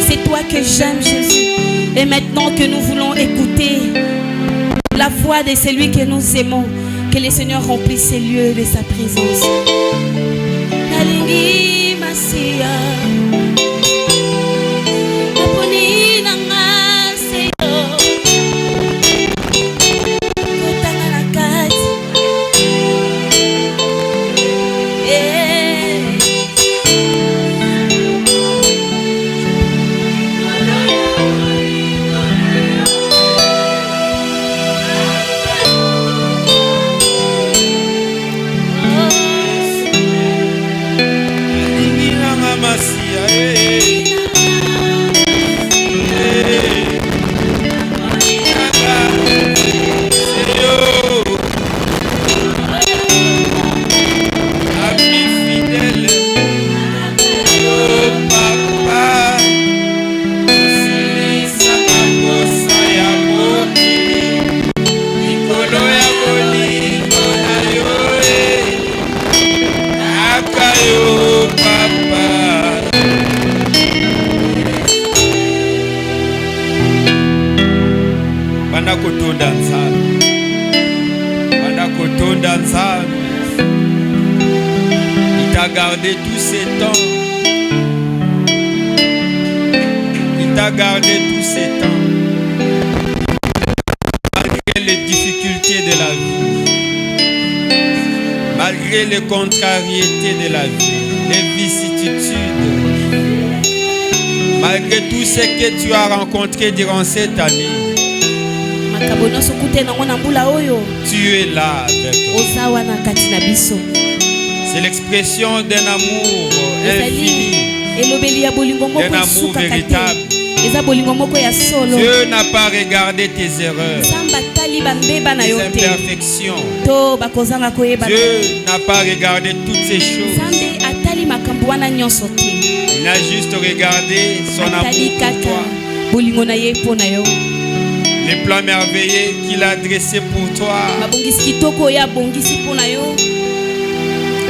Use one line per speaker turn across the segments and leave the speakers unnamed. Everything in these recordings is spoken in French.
C'est toi que j'aime, Jésus. Et maintenant que nous voulons écouter la voix de celui que nous aimons, que le Seigneur remplisse ces lieux de sa présence. Nalingi Masia.
Il t'a gardé tous ces temps. Il t'a gardé tous ces temps. Malgré les difficultés de la vie, malgré les contrariétés de la vie, les vicissitudes, malgré tout ce que tu as rencontré durant cette année, tu es là avec nous. C'est l'expression d'un amour infini, d'un amour véritable. Dieu n'a pas regardé tes erreurs, tes imperfections. Dieu n'a pas regardé toutes ces choses. Il a juste regardé son amour pour toi. Les plans merveilleux qu'il a dressés pour toi.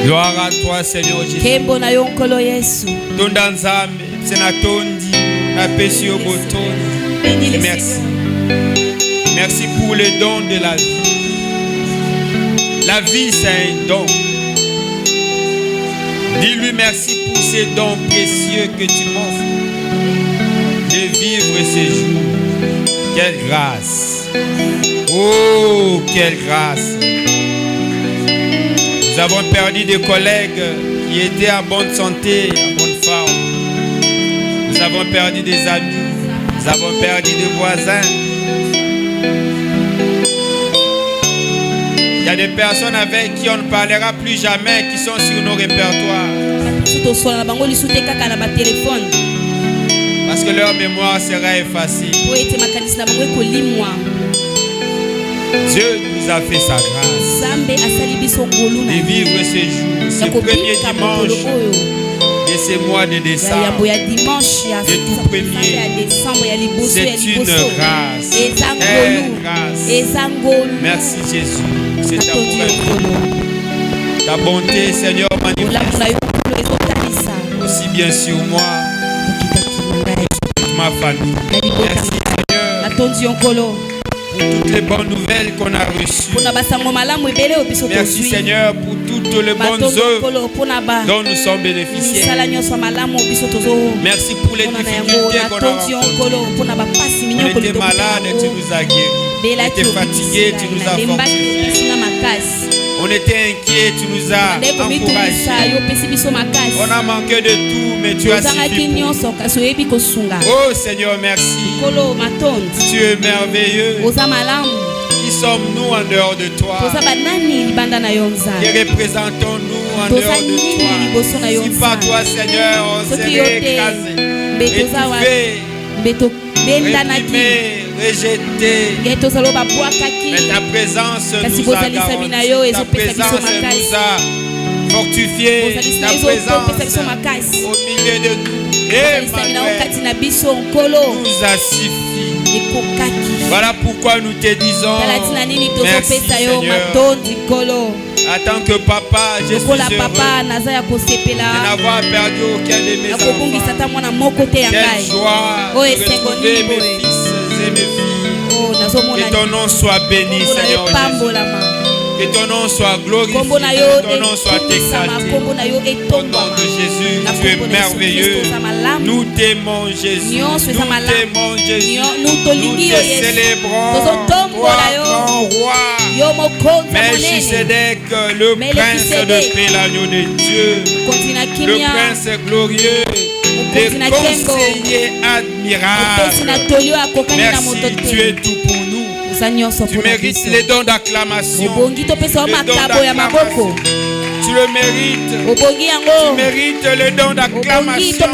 Gloire à toi, Seigneur Jésus. Merci. Merci pour le don de la vie. La vie, c'est un don. Dis-lui merci pour ces dons précieux que tu m'offres. De vivre ces jours. Quelle grâce. Oh, quelle grâce. Nous avons perdu des collègues qui étaient en bonne santé, en bonne forme. Nous avons perdu des amis. Nous avons perdu des voisins. Il y a des personnes avec qui on ne parlera plus jamais, qui sont sur nos répertoires. Parce que leur mémoire sera effacée. Dieu nous a fait sa grâce de vivre ce jour, ce premier dimanche de ce mois de décembre, de tout premier. C'est une grâce. Merci Jésus. C'est ta bonté. Ta bonté, Seigneur, manifeste aussi bien sur moi, sur ma famille. Merci Seigneur pour toutes les bonnes nouvelles qu'on a reçues. Merci Seigneur pour toutes les bonnes œuvres dont nous sommes bénéficiaires. Merci pour les difficultés qu'on a rencontrées. On était malade et tu nous as guéris. On était fatigué, tu nous as fortifiés. On était inquiet, tu nous as encouragés. On a manqué de tout, mais tu as suffi. Oh Seigneur, merci. Tu es merveilleux. Qui sommes-nous en dehors de toi? Qui représentons-nous en dehors de toi? Si pas toi, Seigneur, on serait écrasé, étouffé, réprimé, rejeté. Mais ta présence nous a garantis. Ta présence nous a fortifiés. Ta présence au milieu de nous nous a suffi. Voilà pourquoi nous te disons merci Seigneur. En tant que papa, je suis heureux de n'avoir perdu aucun de mes enfants. Quelle joie de retrouver mes fils et mes filles. Que ton nom soit béni, Seigneur Jésus. Que ton nom soit glorifié, que ton nom soit exalté. Au nom de Jésus, tu es merveilleux. Nous t'aimons, Jésus. Nous t'aimons, Jésus. Nous te célébrons, toi, grand roi. Melchisedec, le prince de paix, l'agneau de Dieu. Le prince glorieux. Le conseiller admirable. Merci, tu es tout pour nous. Tu mérites les dons d'acclamation. Tu le mérites. Tu mérites les dons d'acclamation.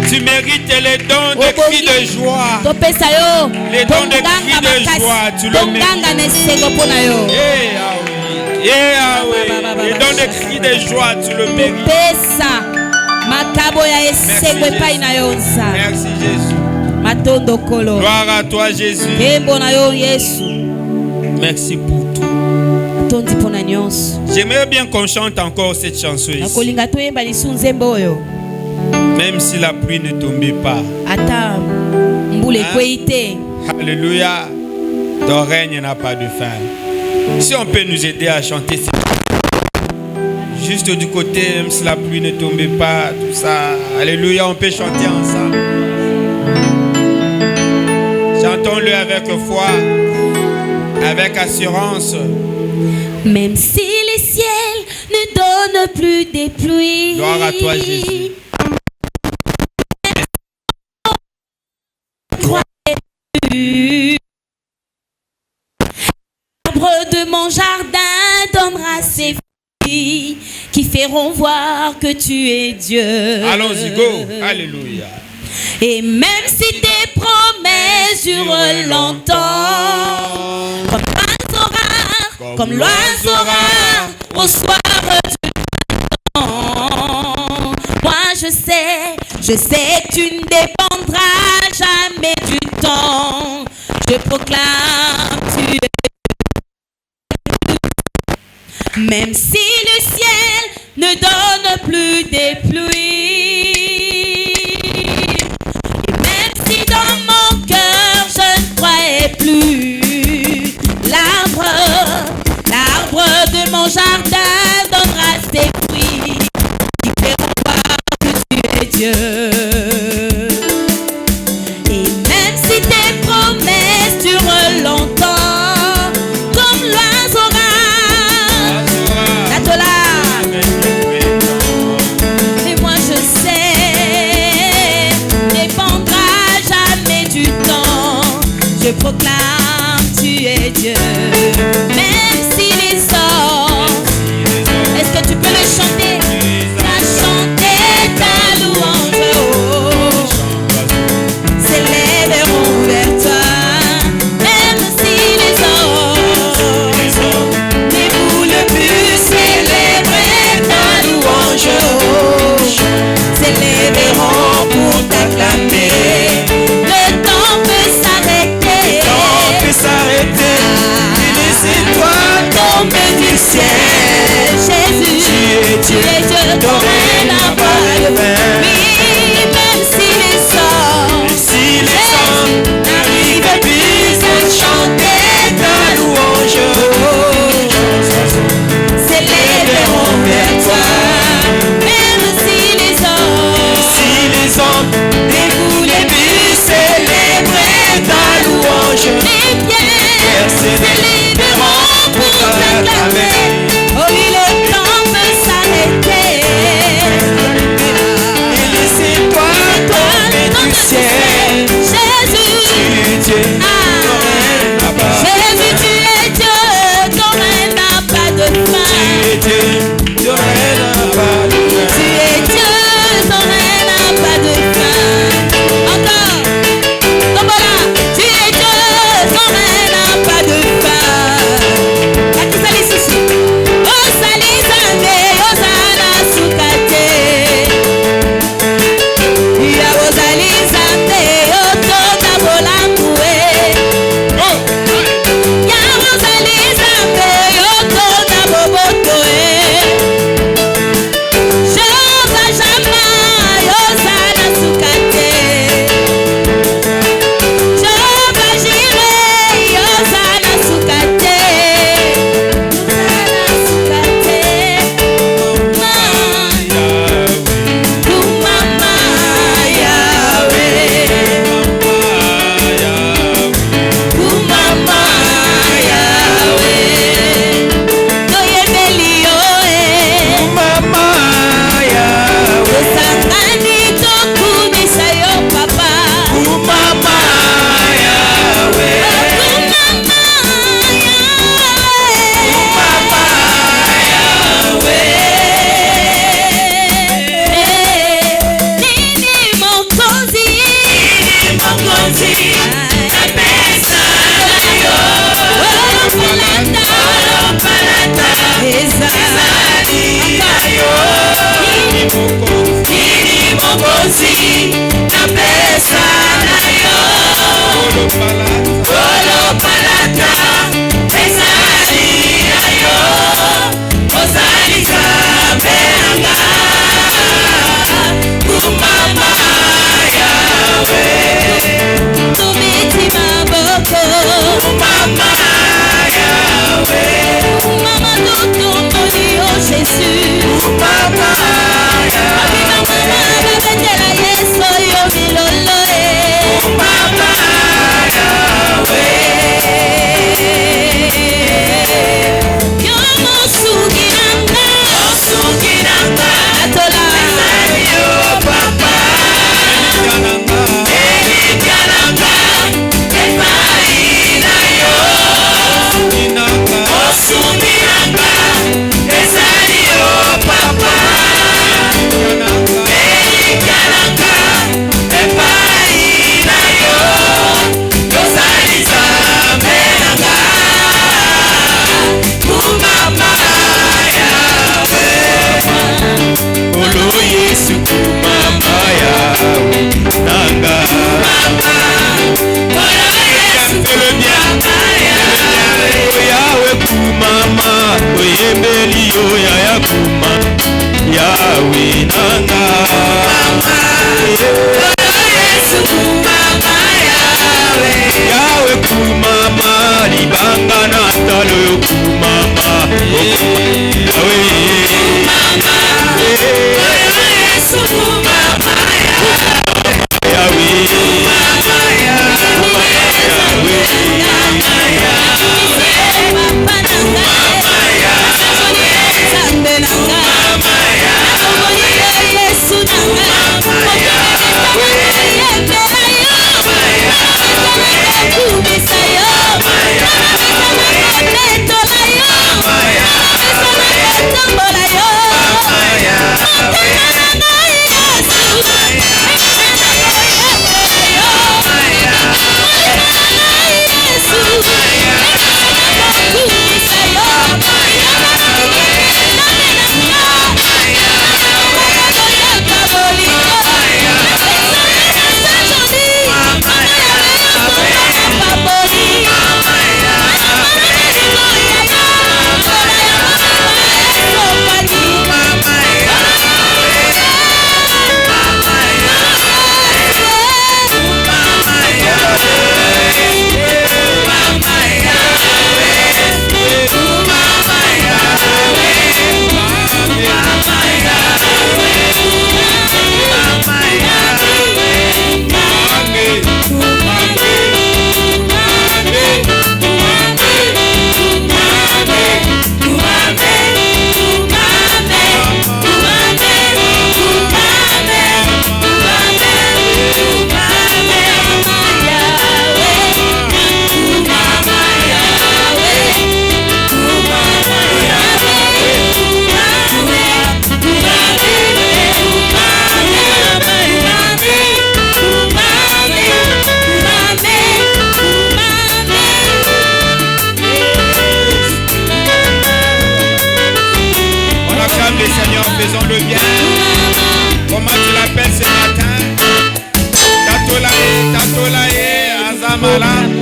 Tu mérites les dons de cris de joie. Les dons de cris de joie, tu le mérites. Les dons de cris de joie, tu le mérites. Merci Jésus. Gloire à toi Jésus. Merci pour tout. J'aimerais bien qu'on chante encore cette chanson ici. Même si la pluie ne tombait pas. Alléluia. Ton règne n'a pas de fin. Si on peut nous aider à chanter cette chanson. Juste du côté, même si la pluie ne tombait pas, tout ça. Alléluia, on peut chanter ensemble. Chantons-le avec foi, avec assurance.
Même si les ciels ne donnent plus des pluies.
Gloire à toi, Jésus.
L'arbre de mon jardin donnera ses fruits qui feront voir que tu es Dieu.
Allons-y, go. Alléluia.
Et même si tes promesses durent longtemps, comme l'oiseau rare au soir du temps, moi je sais que tu ne dépendras jamais du temps. Je proclame, tu es. Même si le ciel ne donne plus des pluies, dans mon cœur, je ne croyais plus. L'arbre de mon jardin donnera ses fruits qui feront voir que tu es Dieu. Et même si tes promesses durent longtemps, comme l'oiseau rare, et moi je sais, dépendra du temps, je proclame, tu es Dieu. Même si les hommes, est-ce que tu peux le chanter? Va chanter ta louange, oh, s'élèveront vers toi. Même si les hommes ne voulent plus célébrer ta louange, oh, s'élèveront pour t'acclamer. Jésus, tu es Dieu, ton règne n'a pas de fin. Oui, même si les hommes n'arrivent plus à chanter ta louange, s'élèveront vers toi. Même si les hommes ne voulaient plus célébrer ta louange, les pierres s'élèveront pour t'acclamer. Oh oui, le temps peut s'arrêter. Et laissez-toi tomber du ciel. Jésus, tu es Dieu, ton règne n'a pas de fin. Jésus, tu es Dieu, ton règne n'a pas de fin. Tu es Dieu, ton règne n'a pas de fin. Tu es Dieu, ton règne n'a pas de fin. Encore, comme voilà, tu es Dieu, ton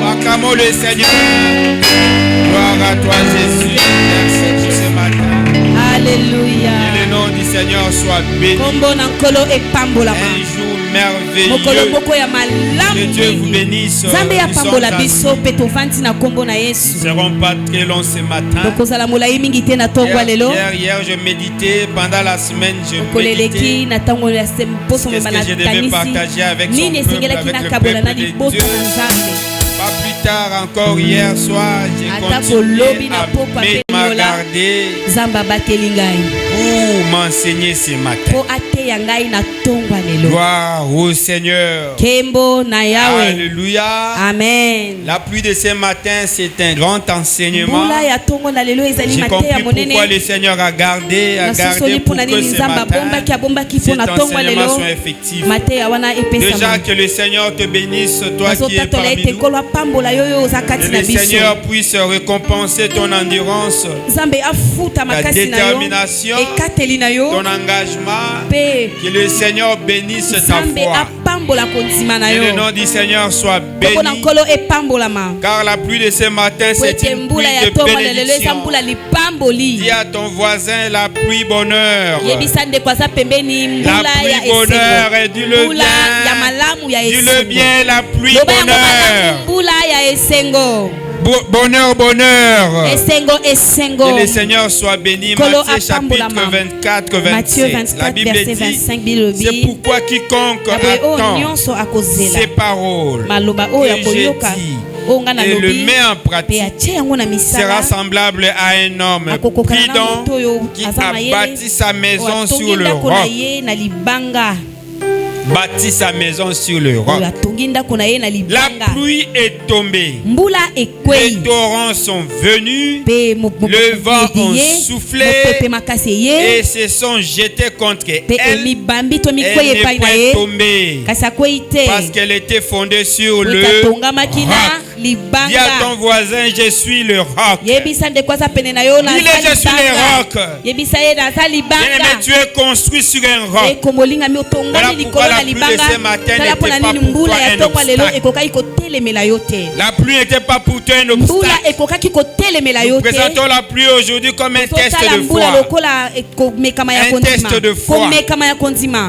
Acclamons le Seigneur. Gloire à toi Jésus. Merci pour ce matin.
Alléluia.
Que le nom du Seigneur soit béni. Un jour merveilleux. Que Dieu vous bénisse. Nous ne serons pas très longs ce matin. Hier, je méditais. Pendant la semaine, je méditais. Qu'est-ce que je devais partager avec son peuple, avec le peuple de Dieu. Pas plus tard encore hier soir, j'ai continué à m'agarder pour m'enseigner ce matin. Gloire au Seigneur. Alléluia.
Amen.
La pluie de ce matin, c'est un grand enseignement. J'ai compris pourquoi le Seigneur a gardé pour que ce matin, cet enseignement soit effectif. Déjà que le Seigneur te bénisse, toi qui es parmi nous. le Seigneur puisse récompenser ton endurance, ta détermination, ton engagement. Que le Seigneur bénisse ta foi. Que le nom du Seigneur soit béni. Car la pluie de ce matin, c'est une pluie de bénédiction. Dis à ton voisin la pluie bonheur. La pluie bonheur et dis-le bien. Dis-le bien, la pluie bonheur. Bonheur, bonheur. Que le Seigneur soit béni. Matthieu chapitre 24, 27. La Bible dit, c'est pourquoi quiconque attend ces paroles que j'ai dit et le met en pratique sera semblable à un homme prudent qui a bâti sa maison sur le roc. Bâtit sa maison sur le roc. La pluie est tombée. Les torrents sont venus. Le vent a soufflé et se sont jetés contre elle. Elle n'est pas tombée parce qu'elle était fondée sur le roc. Dis à ton voisin, je suis le roc. Dis-le, je suis le roc. Bien-aimé, tu es construit sur un roc. Voilà pourquoi la pluie de ce matin n'était pas pour toi un obstacle. La pluie n'était pas pour toi un obstacle. Nous présentons la pluie aujourd'hui comme un test de foi. Un test de foi.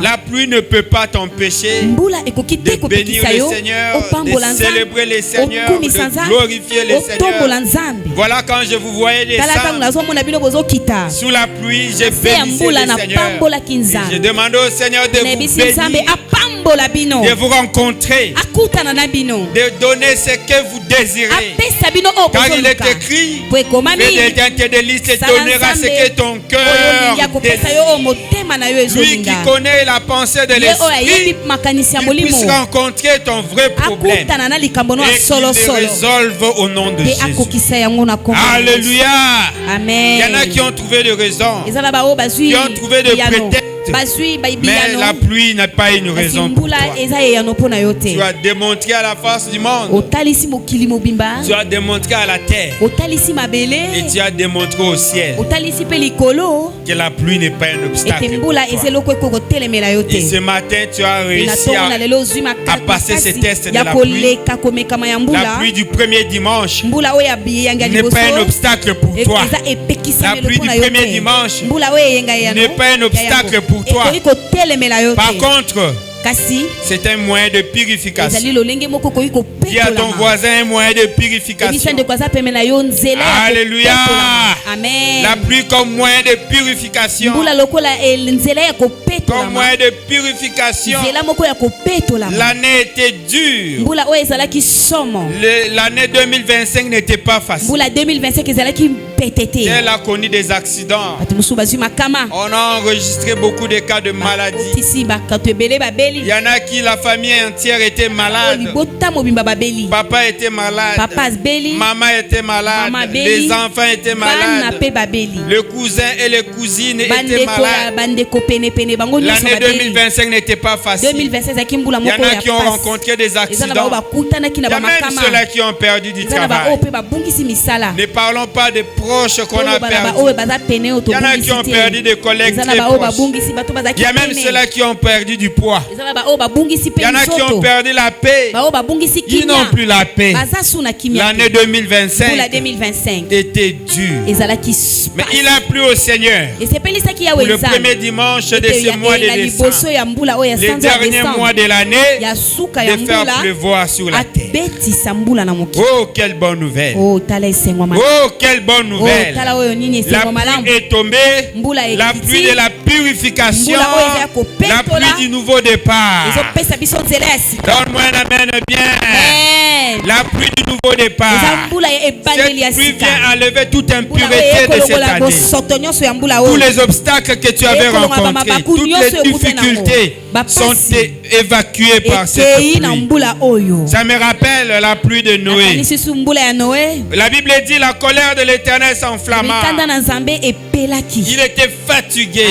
La pluie ne peut pas t'empêcher de bénir le Seigneur, de célébrer le Seigneur, de glorifier le Seigneur. Voilà, quand je vous voyais descendre sous la pluie, j'ai béni le Seigneur. Je demande au Seigneur de vous bénir, de vous rencontrer, de donner ce que vous désirez. Car il est écrit, fais des délices et donneras ce que ton cœur désire. Lui qui connaît la pensée de l'esprit, il puisse rencontrer ton vrai problème et qu'il le résolve au nom de Jésus. Alléluia. Amen. Il y en a qui ont trouvé des raisons, qui ont trouvé des prétextes. Mais la pluie n'a pas une raison pour toi. Tu as démontré à la face du monde, tu as démontré à la terre, et tu as démontré au ciel que la pluie n'est pas un obstacle pour toi. Et ce matin, tu as réussi à passer ce test de la pluie. La pluie du premier dimanche n'est pas un obstacle pour toi. La pluie du premier dimanche n'est pas un obstacle pour toi. Par contre, c'est un moyen de purification. Dis à ton voisin un moyen de purification. Alléluia. Amen. La pluie comme moyen de purification. Comme moyen de purification. L'année était dure. L'année 2025 n'était pas facile. Elle a connu des accidents. On a enregistré beaucoup de cas de maladie. Il y en a qui, la famille entière était malade. Papa était malade. Maman était malade. Les enfants étaient malades. Le cousin et les cousines étaient malades. L'année 2025 n'était pas facile. Il y en a qui ont rencontré des accidents. Il y a même ceux-là qui ont perdu du travail. Ne parlons pas des proches qu'on a perdus. Il y en a qui ont perdu des collègues très proches. Il y a même ceux-là qui ont perdu du poids. Il y en a qui ont perdu la paix. Ils n'ont plus la paix. L'année 2025 était dure. Mais il a plu au Seigneur pour le premier dimanche de ce mois de décembre, les derniers mois de l'année, de faire pleuvoir sur la terre. Oh, quelle bonne nouvelle. Oh, quelle bonne nouvelle. La pluie est tombée. La pluie de la purification. La pluie du nouveau départ. Donne-moi un amen bien. La pluie du nouveau départ. Cette pluie vient enlever toute impureté de cette année. Tous les obstacles que tu avais rencontrés, toutes les difficultés sont évacuées par cette pluie. Ça me rappelle la pluie de Noé. La Bible dit la colère de l'Éternel s'enflamma. Il était fatigué.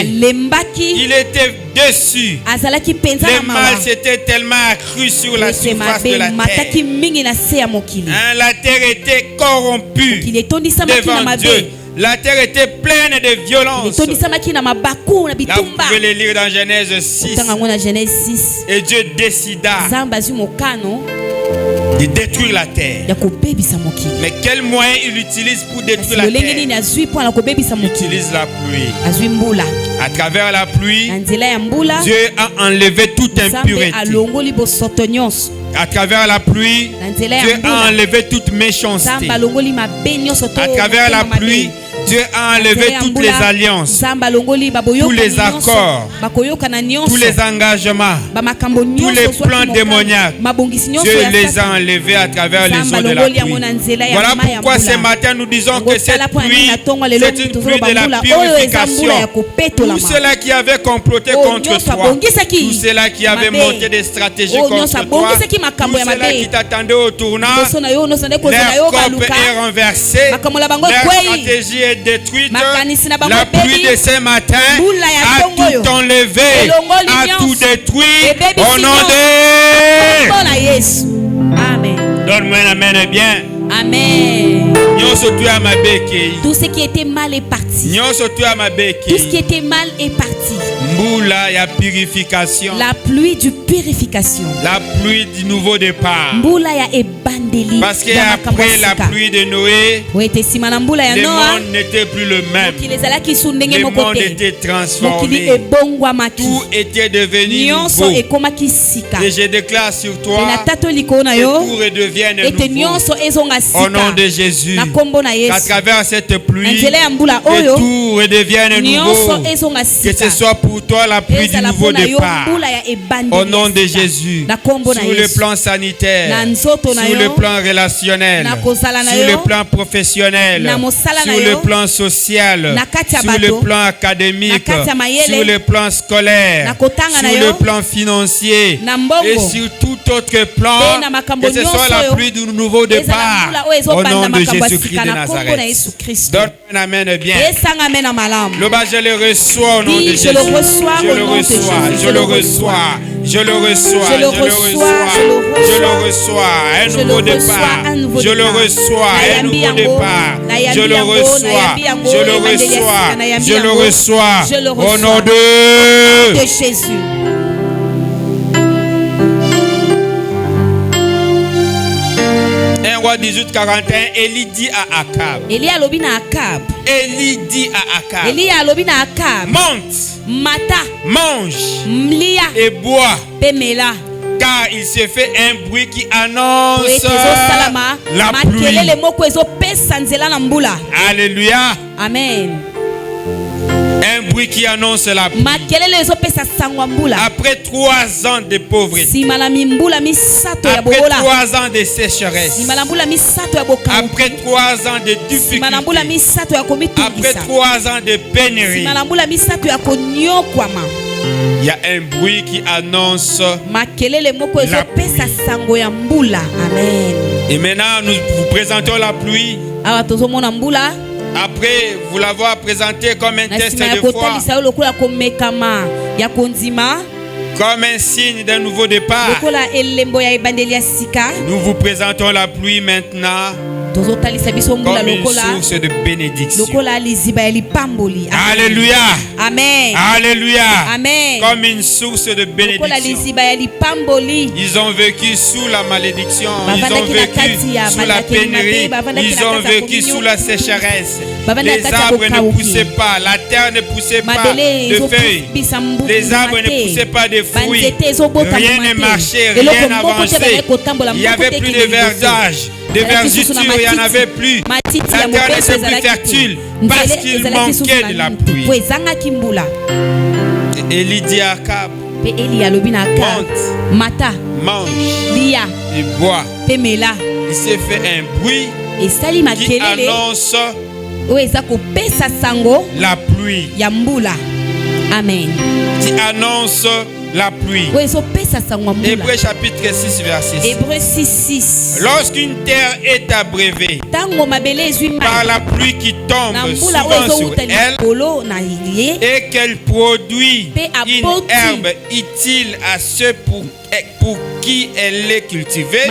Il était déçu. Le mal s'était tellement accru sur la surface de la terre. La terre était corrompue devant Dieu. La terre était pleine de violence. Là, vous pouvez le lire dans Genèse 6. Et Dieu décida de détruire la terre. Mais quel moyen il utilise pour détruire la terre? Il utilise la pluie. À travers la pluie, Dieu a enlevé toute impureté. À travers la pluie, Dieu a enlevé toute méchanceté. À travers la pluie, Dieu a enlevé toutes les alliances, tous les accords, tous les engagements, tous les plans démoniaques. Dieu les a enlevés à travers les eaux de la pluie. Voilà pourquoi ce matin nous disons que cette pluie, c'est une pluie de la purification. Tous ceux-là qui avaient comploté contre toi, tous ceux-là qui avaient monté des stratégies contre toi, tous ceux-là qui t'attendaient au tournant, leur corps est renversé, leur stratégie est détruite. La pluie de ce matin a tout enlevé, a tout détruit au nom de Jésus.
Amen.
Donne-moi un amen bien.
Amen. Tout ce qui était mal est parti. Tout ce qui était mal est parti. La pluie du purification.
La pluie du nouveau départ. Parce qu'après la pluie de Noé, le monde n'était plus le même. Le monde était transformé. Tout était devenu nouveau. Et je déclare sur toi que tout redevienne nouveau. Au nom de Jésus, à travers cette pluie, que tout redevienne nouveau. Que ce soit pour toi la pluie du nouveau départ. Au nom de Jésus, sur le plan sanitaire, sur le plan relationnel, sur le plan professionnel, sur le plan social, sur le plan académique, sur le plan scolaire, sur le plan financier et sur tout autre plan, que ce soit la pluie du nouveau départ. Au nom de Jésus-Christ de Nazareth. Donne un amen bien. Le bas, je le reçois au nom de Jésus. Je le reçois, je le reçois, je le reçois, je le reçois, je le reçois. Un nouveau départ. Je le reçois, un nouveau départ. Je le reçois, je le reçois, je le reçois. Au nom de
Jésus.
18:41, Élie dit à Akab.
Élie dit à Akab.
Monte. Mange. Et bois. Car il se fait un bruit qui annonce la pluie. Alléluia.
Amen.
Un bruit qui annonce la pluie. Après 3 ans de pauvreté, après 3 ans de sécheresse, après 3 ans de difficulté, après 3 ans de pénurie, il y a un bruit qui annonce la pluie. Et maintenant, nous vous présentons la pluie. Après vous l'avoir présenté comme un test de foi, comme un signe d'un nouveau départ, nous vous présentons la pluie maintenant comme une source de bénédiction. Alléluia.
Amen.
Alléluia.
Amen.
Comme une source de bénédiction. Ils ont vécu sous la malédiction. Ils ont vécu sous la pénurie. Ils ont vécu sous la sécheresse. Les arbres ne poussaient pas. La terre ne poussait pas de feuilles. Les arbres ne poussaient pas de fruits. Rien ne marchait. Rien n'avançait. Il n'y avait plus de verdage. De verdure, il n'y en avait plus. La terre n'était plus fertile parce qu'il manquait de la pluie. Élie dit à Akab, monte, mange et bois. Il s'est fait un bruit qui annonce la pluie.
Amen.
Qui annonce la pluie. Hébreux chapitre 6 verset 6. Lorsqu'une terre est abreuvée par la pluie qui tombe souvent sur elle et qu'elle produit une herbe utile à ceux pour qui elle est cultivée,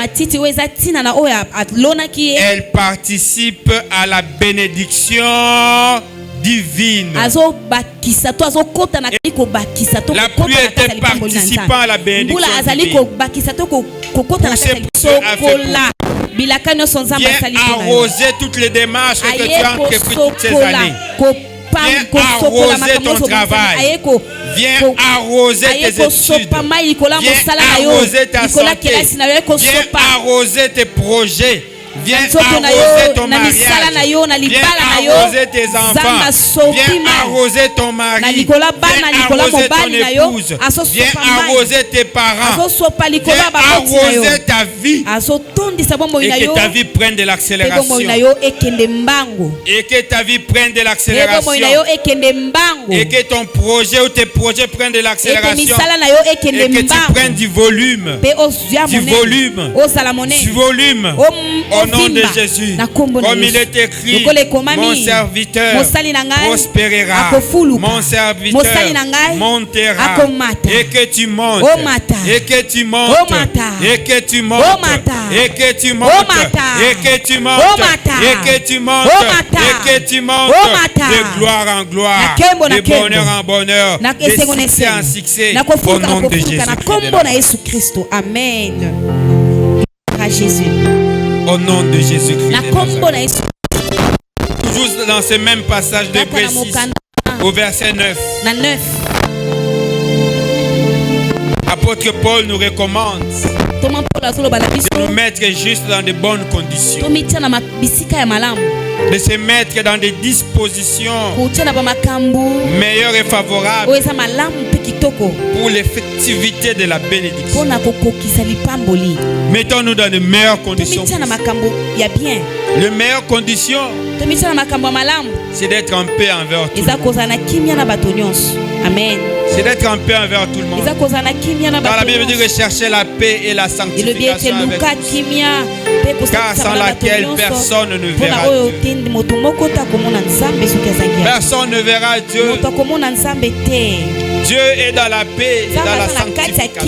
elle participe à la bénédiction divine. La pluie était participant à la bénédiction divine. Viens arroser toutes les démarches que tu as entreprises toutes ces années. Viens arroser ton travail. Viens arroser tes études. Viens arroser ta santé. Viens arroser tes projets. Viens arroser ton mariage. Viens arroser tes enfants. Viens arroser ton mari. Viens arroser ton épouse. Viens arroser tes parents. Viens arroser ta vie. Et que ta vie prenne de l'accélération. Et que ta vie prenne de l'accélération. Et que ton projet ou tes projets prennent de l'accélération. Et que tu prennes du volume. Du volume. Du volume. Au nom de Jésus, comme il est écrit, mon serviteur prospérera, mon serviteur montera, et que tu montes, et que tu montes, et que tu montes, et que tu montes, et que tu montes, et que tu montes, et que tu montes, de gloire en gloire, de bonheur en bonheur, de succès en succès, au nom de Jésus-Christ.
Amen. À Jésus.
Au nom de Jésus-Christ. Toujours dans ce même passage de Hébreux 6, au verset 9. Apôtre Paul nous recommande de nous mettre juste dans de bonnes conditions, de se mettre dans des dispositions meilleures et favorables pour l'effectivité de la bénédiction. Mettons-nous dans de meilleures conditions. Les meilleures conditions, c'est d'être en paix envers tout le monde.
Amen.
C'est d'être en paix envers tout le monde. Dans la Bible dit rechercher la paix et la sanctification avec tous, car sans laquelle personne ne verra Dieu. Personne ne verra Dieu. Dieu est dans la paix et dans la sanctification.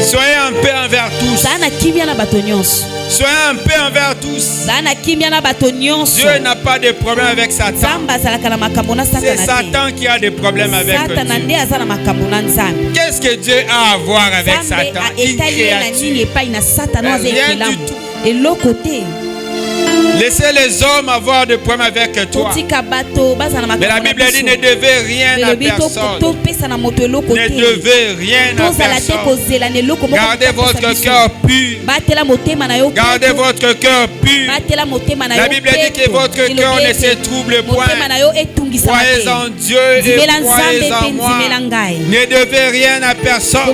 Soyez en paix envers tous. Soyez en paix envers tous. Dieu n'a pas de problème avec Satan. C'est Satan qui a des problèmes avec Dieu. Qu'est-ce que Dieu a à voir avec Satan? Une créature. Rien du tout. Laissez les hommes avoir des problèmes avec toi. Mais la Bible dit ne devez rien à personne. Ne devez rien à personne. Gardez votre cœur pur. Gardez votre cœur pur. La Bible dit que votre cœur ne se trouble point. Croyez en Dieu et croyez en moi. Ne devez rien à personne.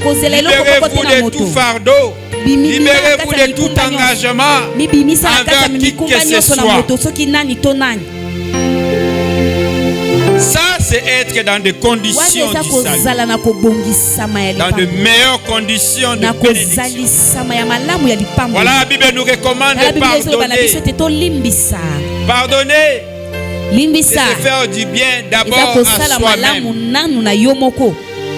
Libérez-vous de tout fardeau. Libérez-vous de tout engagement envers qui que ce soit. Ça, c'est être dans des conditions du salut. Dans de meilleures conditions de bénédiction. Voilà, la Bible nous recommande de pardonner. Pardonner, c'est se faire du bien d'abord à soi-même.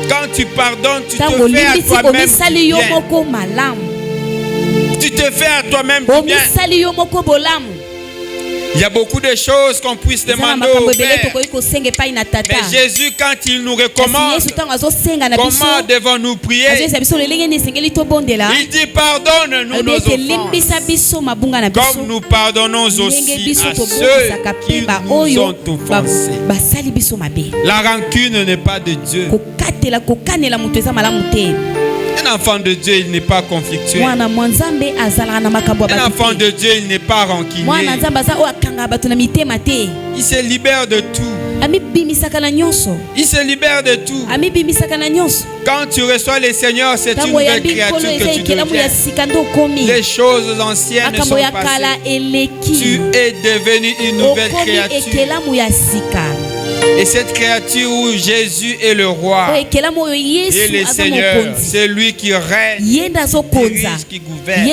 Quand tu pardonnes, tu te fais à toi-même du bien. Tu te fais à toi-même du bien. Il y a beaucoup de choses qu'on puisse demander au Père. Mais Jésus, quand il nous recommande, comment devons-nous prier? Il dit pardonne-nous nos offenses, comme nous pardonnons aussi à ceux qui nous ont offensés. La rancune n'est pas de Dieu. Un enfant de Dieu, il n'est pas conflictuel. Un enfant de Dieu, il n'est pas rancunier. Il se libère de tout. Il se libère de tout. Quand tu reçois le Seigneur, c'est une nouvelle créature que tu deviens. Les choses anciennes sont passées. Tu es devenu une nouvelle créature. Et cette créature où Jésus est le roi et le Seigneur, c'est lui qui règne, qui gouverne.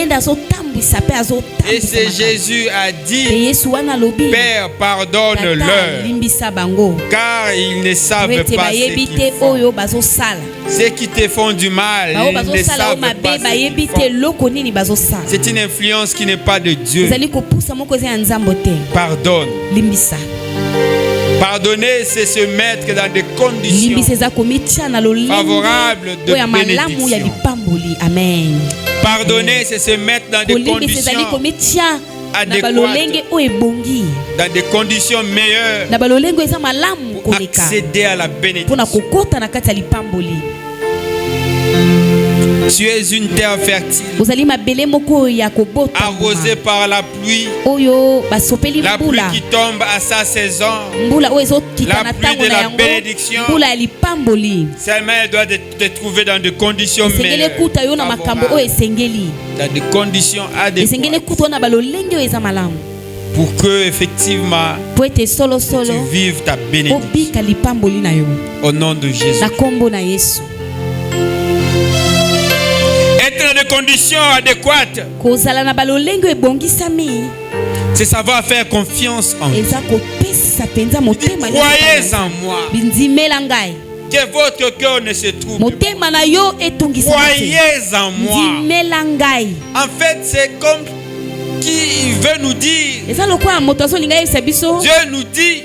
Et c'est Jésus a dit, Père, pardonne-leur, car ils ne savent pas ce qu'ils font. Ceux qui te font du mal, ils ne savent pas ce qu'ils font. C'est une influence qui n'est pas de Dieu. Pardonne. Pardonner, c'est se mettre dans des conditions favorables de bénédiction.
Amen.
Pardonner, c'est se mettre dans des conditions adéquates, dans des conditions meilleures pour accéder à la bénédiction. Tu es une terre fertile, arrosée par la pluie qui tombe à sa saison, la pluie de la bénédiction. Seulement elle doit te trouver dans des conditions meilleures, dans des conditions adéquates, pour que effectivement tu vives ta bénédiction au nom de Jésus. Être dans des conditions adéquates, c'est savoir faire confiance en Dieu. Croyez en moi, que votre cœur ne se trouble pas. Croyez en moi. En fait, c'est comme qui veut nous dire, Dieu nous dit,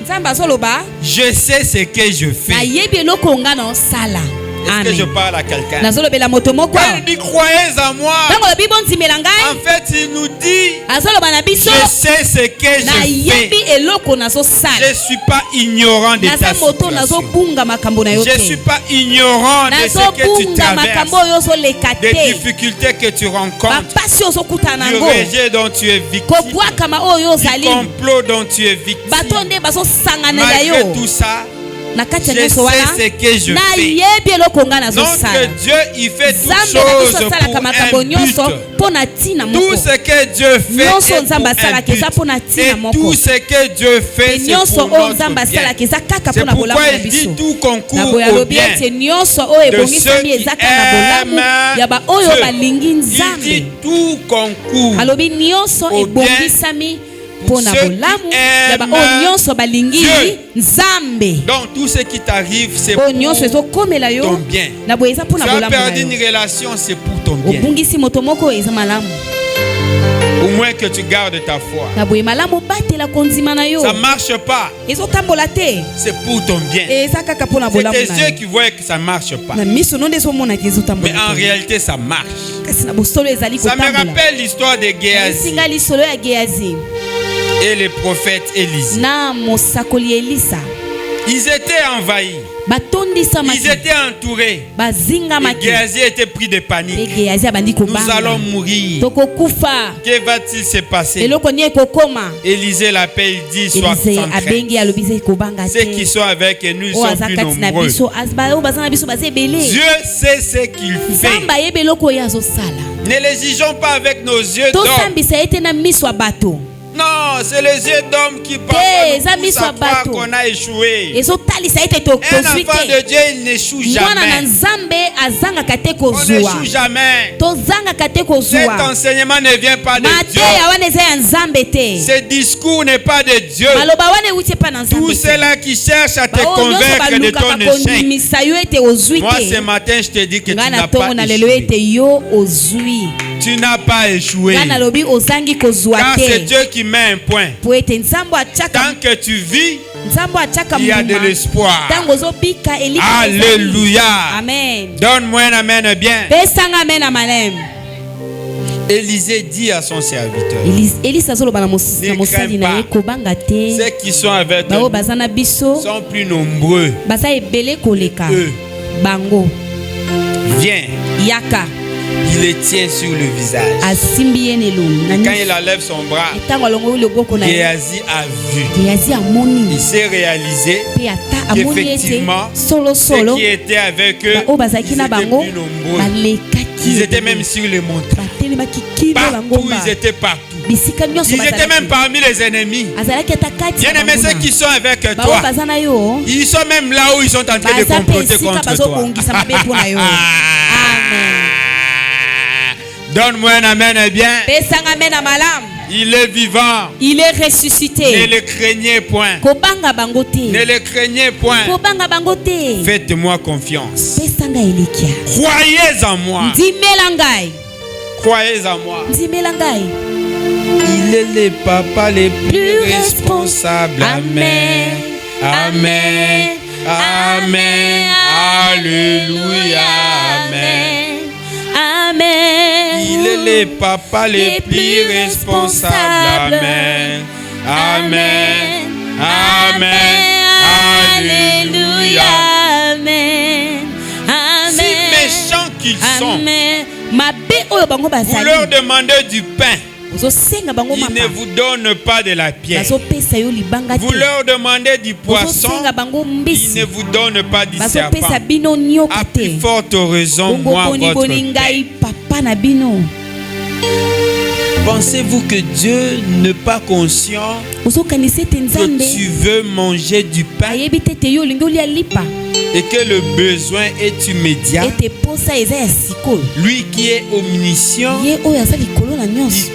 je sais ce que je fais. Est-ce que je parle à quelqu'un? Quand il dit croyez en moi, en fait il nous dit, je sais ce que je fais. Je ne suis pas ignorant de ta situation. Je ne suis pas ignorant de ce que tu traverses, des difficultés que tu rencontres, du rejet dont tu es victime, du complot dont tu es victime. Malgré tout ça, je sais ce que je fais. Donc Dieu, il fait toutes choses pour un but. Tout ce que Dieu fait est pour un but. Et tout ce que Dieu fait, c'est pour notre bien. C'est pourquoi il dit tout concourt au bien de ceux qui aiment Dieu. Il dit tout concourt au bien pour ceux qui aiment Dieu. Donc tout ce qui t'arrive, c'est pour ton bien. Tu as perdu une relation, c'est pour ton bien. Au moins que tu gardes ta foi. Ça ne marche pas, c'est pour ton bien. C'est tes yeux qui voient que ça ne marche pas, mais en réalité ça marche. Ça me rappelle l'histoire de Géasi et le prophète Élisée. Ils étaient envahis, ils étaient entourés, et Géasi était pris de panique. Nous allons mourir. Que va-t-il se passer? Élisée l'appelle, il dit sois sans crainte. Ceux qui sont avec nous, ils sont plus nombreux. Dieu sait ce qu'il fait. Ne l'exigeons pas avec nos yeux d'homme. Non, c'est les yeux d'homme qui parlent nous poussent à croire qu'on a échoué. Un enfant de Dieu, il n'échoue jamais. On n'échoue jamais. Cet enseignement ne vient pas de Dieu. Ce discours n'est pas de Dieu. Tous ceux-là qui cherchent à te convaincre de ton échec. Moi, ce matin, je te dis que tu n'as pas échoué. Tu n'as pas échoué. Car c'est Dieu qui met un point. Tant que tu vis, il y a de l'espoir. Alléluia. Amen. Donne-moi un amen bien. Élisée dit à son serviteur, ne crains pas. Ceux qui sont avec toi sont plus nombreux que eux. Viens. Il le tient sur le visage. Et quand il enlève son bras, Géasi a vu. Il s'est réalisé qu'effectivement, ceux qui étaient avec eux, ils étaient plus nombreux. Ils étaient même sur les montagnes. Partout, ils étaient partout. Ils étaient même parmi les ennemis. Bien-aimés, ceux qui sont avec toi, ils sont même là où ils sont en train de comploter contre toi. Donne-moi un amen bien. Il est vivant.
Il est ressuscité.
Ne le craignez point. Ne le craignez point. Faites-moi confiance. Croyez en moi. Croyez en moi. Il est le papa le plus responsable. Amen. Amen. Amen. Alléluia. Amen.
Amen.
Il est le papa le plus responsable. Amen. Amen. Amen. Alléluia.
Amen.
Si méchants qu'ils sont, vous leur demandez du pain, ils ne vous donnent pas de la pierre. Vous leur demandez du poisson, ils ne vous donnent pas du serpent. À plus forte raison, moi, votre Père. Pensez-vous que Dieu n'est pas conscient que tu veux manger du pain et que le besoin est immédiat? Lui qui est omniscient, il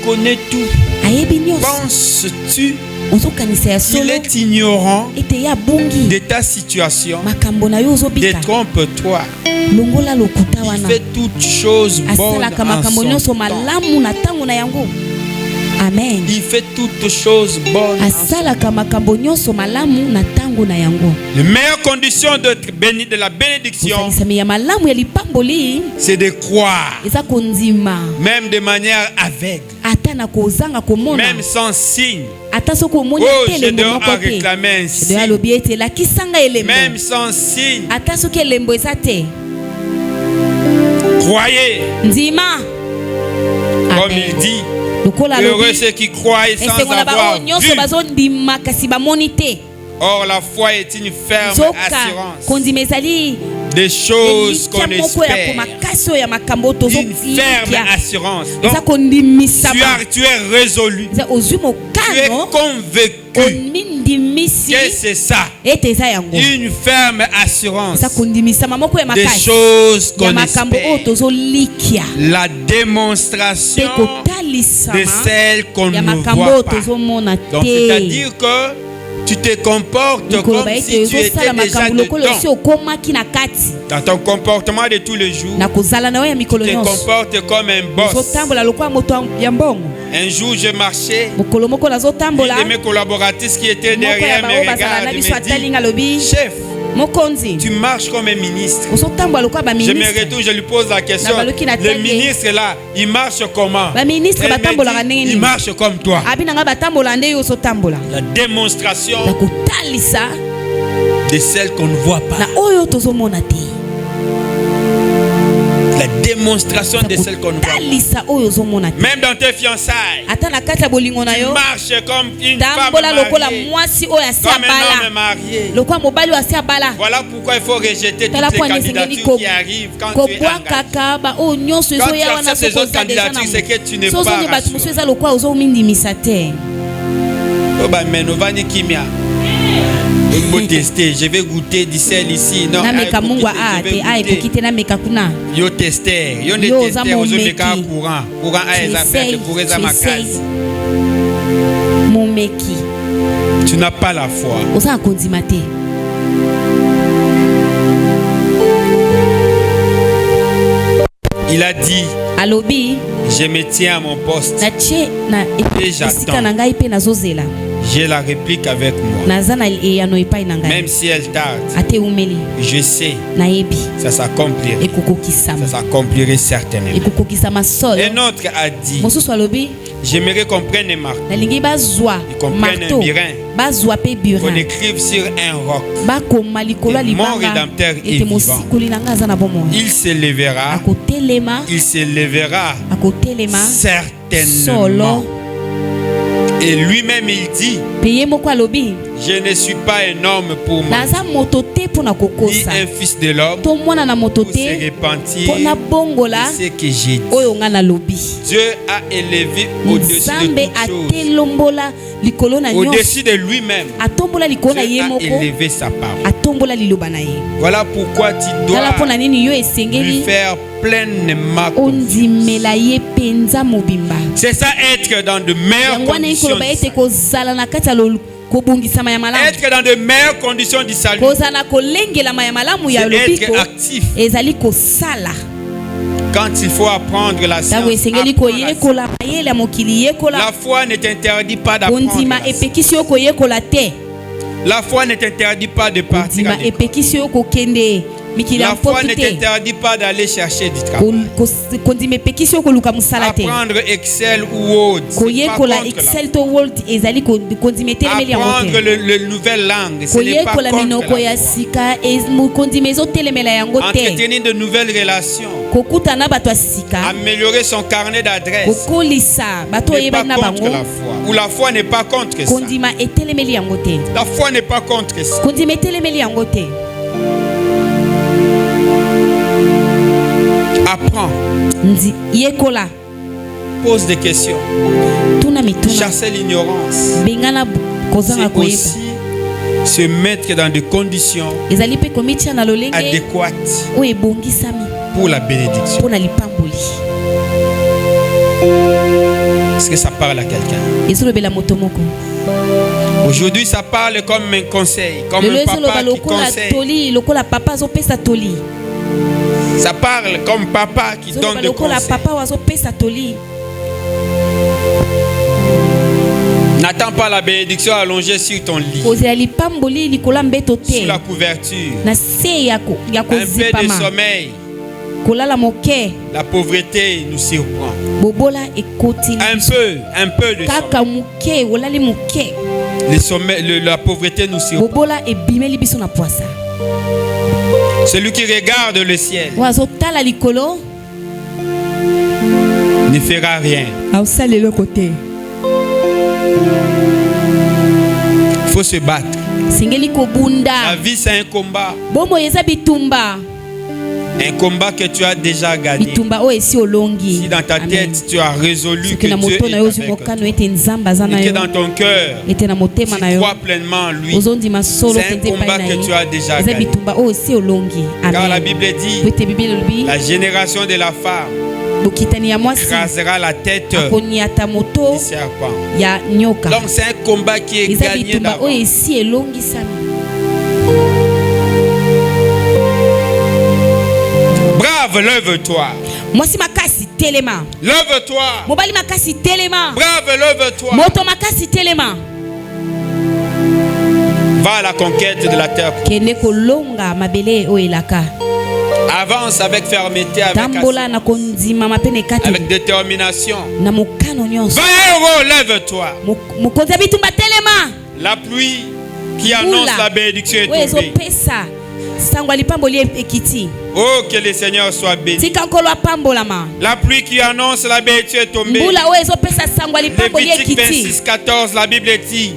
connaît tout. Penses-tu qu'il est ignorant de ta situation? Détrompe-toi. Il fait toutes choses bonnes en son temps.
Amen.
Il fait toutes choses bonnes. La meilleure condition de la bénédiction, c'est de croire, même de manière aveugle, même sans signe. Oh, je dois réclamer un signe. Même sans signe. Croyez. Comme il dit, heureux ceux qui croient sans avoir vu. Or la foi est une ferme assurance des choses qu'on espère. Une ferme assurance. Donc, tu es résolu. Tu es convaincu que c'est ça. Une ferme assurance des choses qu'on espère. La démonstration de celles qu'on ne voit pas. Donc c'est-à-dire que tu te comportes comme si tu étais déjà dedans. Dans ton comportement de tous les jours, tu te comportes comme un boss. Un jour, je marchais. Une de mes collaboratrices qui était derrière me regarde et me dit, chef, tu marches comme un ministre. Je me retourne, je lui pose la question. Le ministre là, il marche comment? Il marche comme toi. La démonstration de celle qu'on ne voit pas. La démonstration de celle qu'on ne voit pas. Même dans tes fiançailles, tu marches comme une femme mariée, comme un homme marié. Voilà pourquoi il faut rejeter toutes les candidatures qui arrivent quand tu es engagé. Quand tu acceptes ces autres candidatures, c'est que tu n'es pas rassuré. Je vais goûter du sel ici. Non, yo tester. Yo ne tester aux méca courant. Courant à Elisabeth pour les amakazi. Tu n'as pas la foi. Il a dit, je me tiens à mon poste et j'attends. J'ai la réplique avec moi. Même si elle tarde, je sais, ça s'accomplirait. Ça s'accomplirait certainement. Un autre a dit, j'aimerais qu'on prenne un marteau, qu'on prenne un burin, qu'on écrive sur un roc, mon Rédempteur est vivant. Il se lèvera certainement. Et lui-même il dit, Je ne suis pas un homme pour moi, ni un fils de l'homme pour se repentir de ce que j'ai dit. Dieu a élevé au-dessus de toutes choses, au-dessus de lui-même. Dieu a élevé sa parole. Voilà pourquoi tu dois lui faire pleinement confiance. C'est ça, être dans de meilleures conditions. Être dans de meilleures conditions du salut. C'est être actif. Quand il faut apprendre la science, la foi ne t'interdit pas d'apprendre. La foi ne t'interdit pas de partir à l'école. La foi ne t'interdit pas d'aller chercher du travail. Apprendre Excel ou Word, c'est pas contre la foi. Apprendre le nouvelle langue, ce n'est pas contre la foi. Entretenir de nouvelles relations, améliorer son carnet d'adresses, n'est pas contre la foi. Ou la foi n'est pas contre ça. La foi n'est pas contre ça. Apprends. Pose des questions. Chasser l'ignorance. C'est aussi se mettre dans des conditions adéquates pour la bénédiction. Est-ce que ça parle à quelqu'un? Aujourd'hui, ça parle comme un conseil, comme un papa qui conseille. Ça parle comme papa qui donne des conseils. N'attends pas la bénédiction allongée sur ton lit, sur la couverture. Un peu de sommeil. La pauvreté nous surprend. Un peu de sommeil. La pauvreté nous surprend. Celui qui regarde le ciel ne fera rien. Il faut se battre. La vie, c'est un combat. Un combat que tu as déjà gagné. Si dans ta tête tu as résolu que Dieu est avec toi, et que dans ton cœur tu crois pleinement en lui, c'est un combat que tu as déjà gagné. Car la Bible dit, la génération de la femme écrasera la tête du serpent. Donc c'est un combat qui est gagné d'avance. Brave, lève-toi. Lève-toi. Brave, lève-toi. Va à la conquête de la terre. Avance avec fermeté, avec détermination. Va, héros, lève-toi. La pluie qui annonce la bénédiction est tombée. Oh, que le Seigneur soit béni. La pluie qui annonce la bénédiction est tombée. Lévitique 26:14, la Bible dit,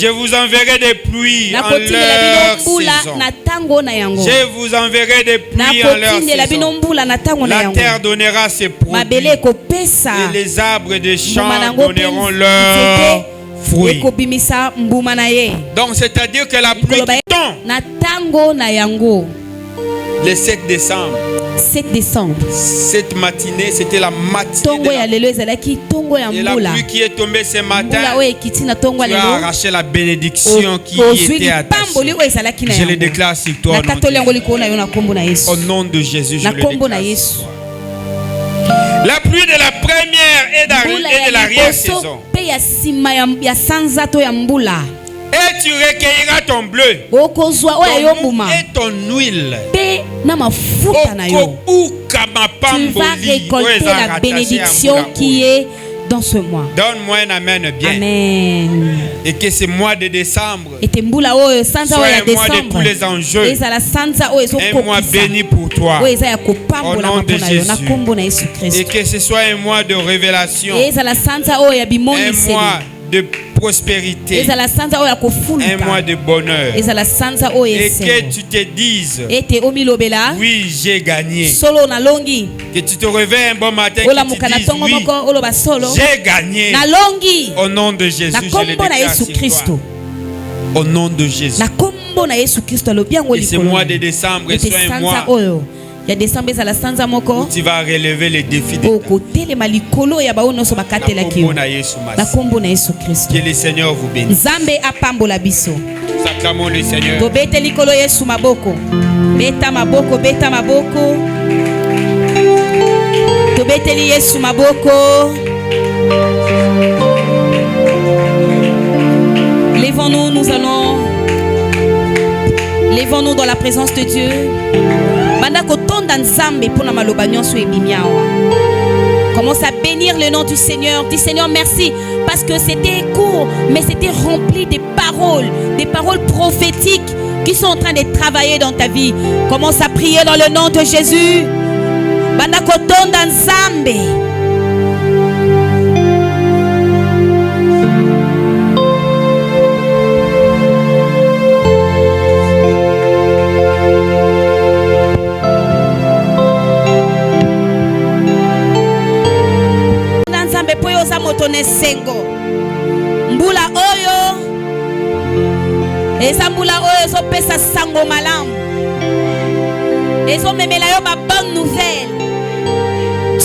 je vous enverrai des pluies en leur saison. Je vous enverrai des pluies en leur saison. La terre donnera ses produits et les arbres des champs donneront leurs fruits. Donc c'est-à-dire que la pluie tombe le 7 décembre. Cette matinée, c'était la matinée de la pluie qui est tombée ce matin. Tu as arraché la bénédiction qui était attachée. Je le déclare sur toi au nom de Jésus. Je le déclare. La pluie de la première et de l'arrière-saison. Et tu recueilleras ton bleu, ton et ton huile.
Tu vas récolter la bénédiction qui est dans ce mois.
Donne-moi un amen bien.
Amen.
Et que ce mois de décembre
soit un
mois de tous les enjeux. Un mois béni pour toi. Au nom de Jésus. Et que ce soit un mois de révélation. Un mois de prospérité, un mois de bonheur, et que tu te dises, oui, j'ai gagné. Que tu te réveilles un bon matin et que tu dises, oui, j'ai gagné. Au nom de Jésus, je le déclare sur toi. Au nom de Jésus. Et ce mois de décembre soit un mois où tu vas relever les défis de ta vie. Que le Seigneur vous bénisse. Acclamons le Seigneur.
Lèvons-nous dans la présence de Dieu. Commence à bénir le nom du Seigneur. Dis Seigneur merci parce que c'était court mais c'était rempli de des paroles prophétiques qui sont en train de travailler dans ta vie. Commence à prier dans le nom de Jésus. Mbula oyo eza mbula oyo zo pesa sango malamu ezo memela yo ba bonne nouvelle.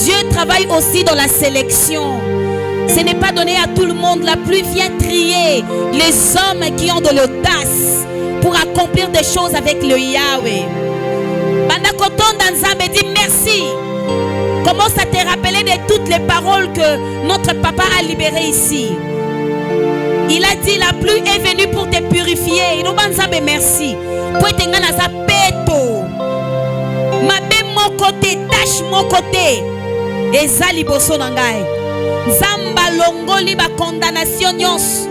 Dieu travaille aussi dans la sélection. Ce n'est pas donné à tout le monde. La pluie vient trier les hommes qui ont de l'audace pour accomplir des choses avec le Yahweh. Banda kotonda nzambe dit merci. Commence à te rappeler de toutes les paroles que notre papa a libérées ici. Il a dit la pluie est venue pour te purifier. Il nous dit merci. Pour te gagner sa peto. Ma ben mon côté, tâche mon côté. Et ça liboso nangai. Zamba longoli ba condamnation nyos.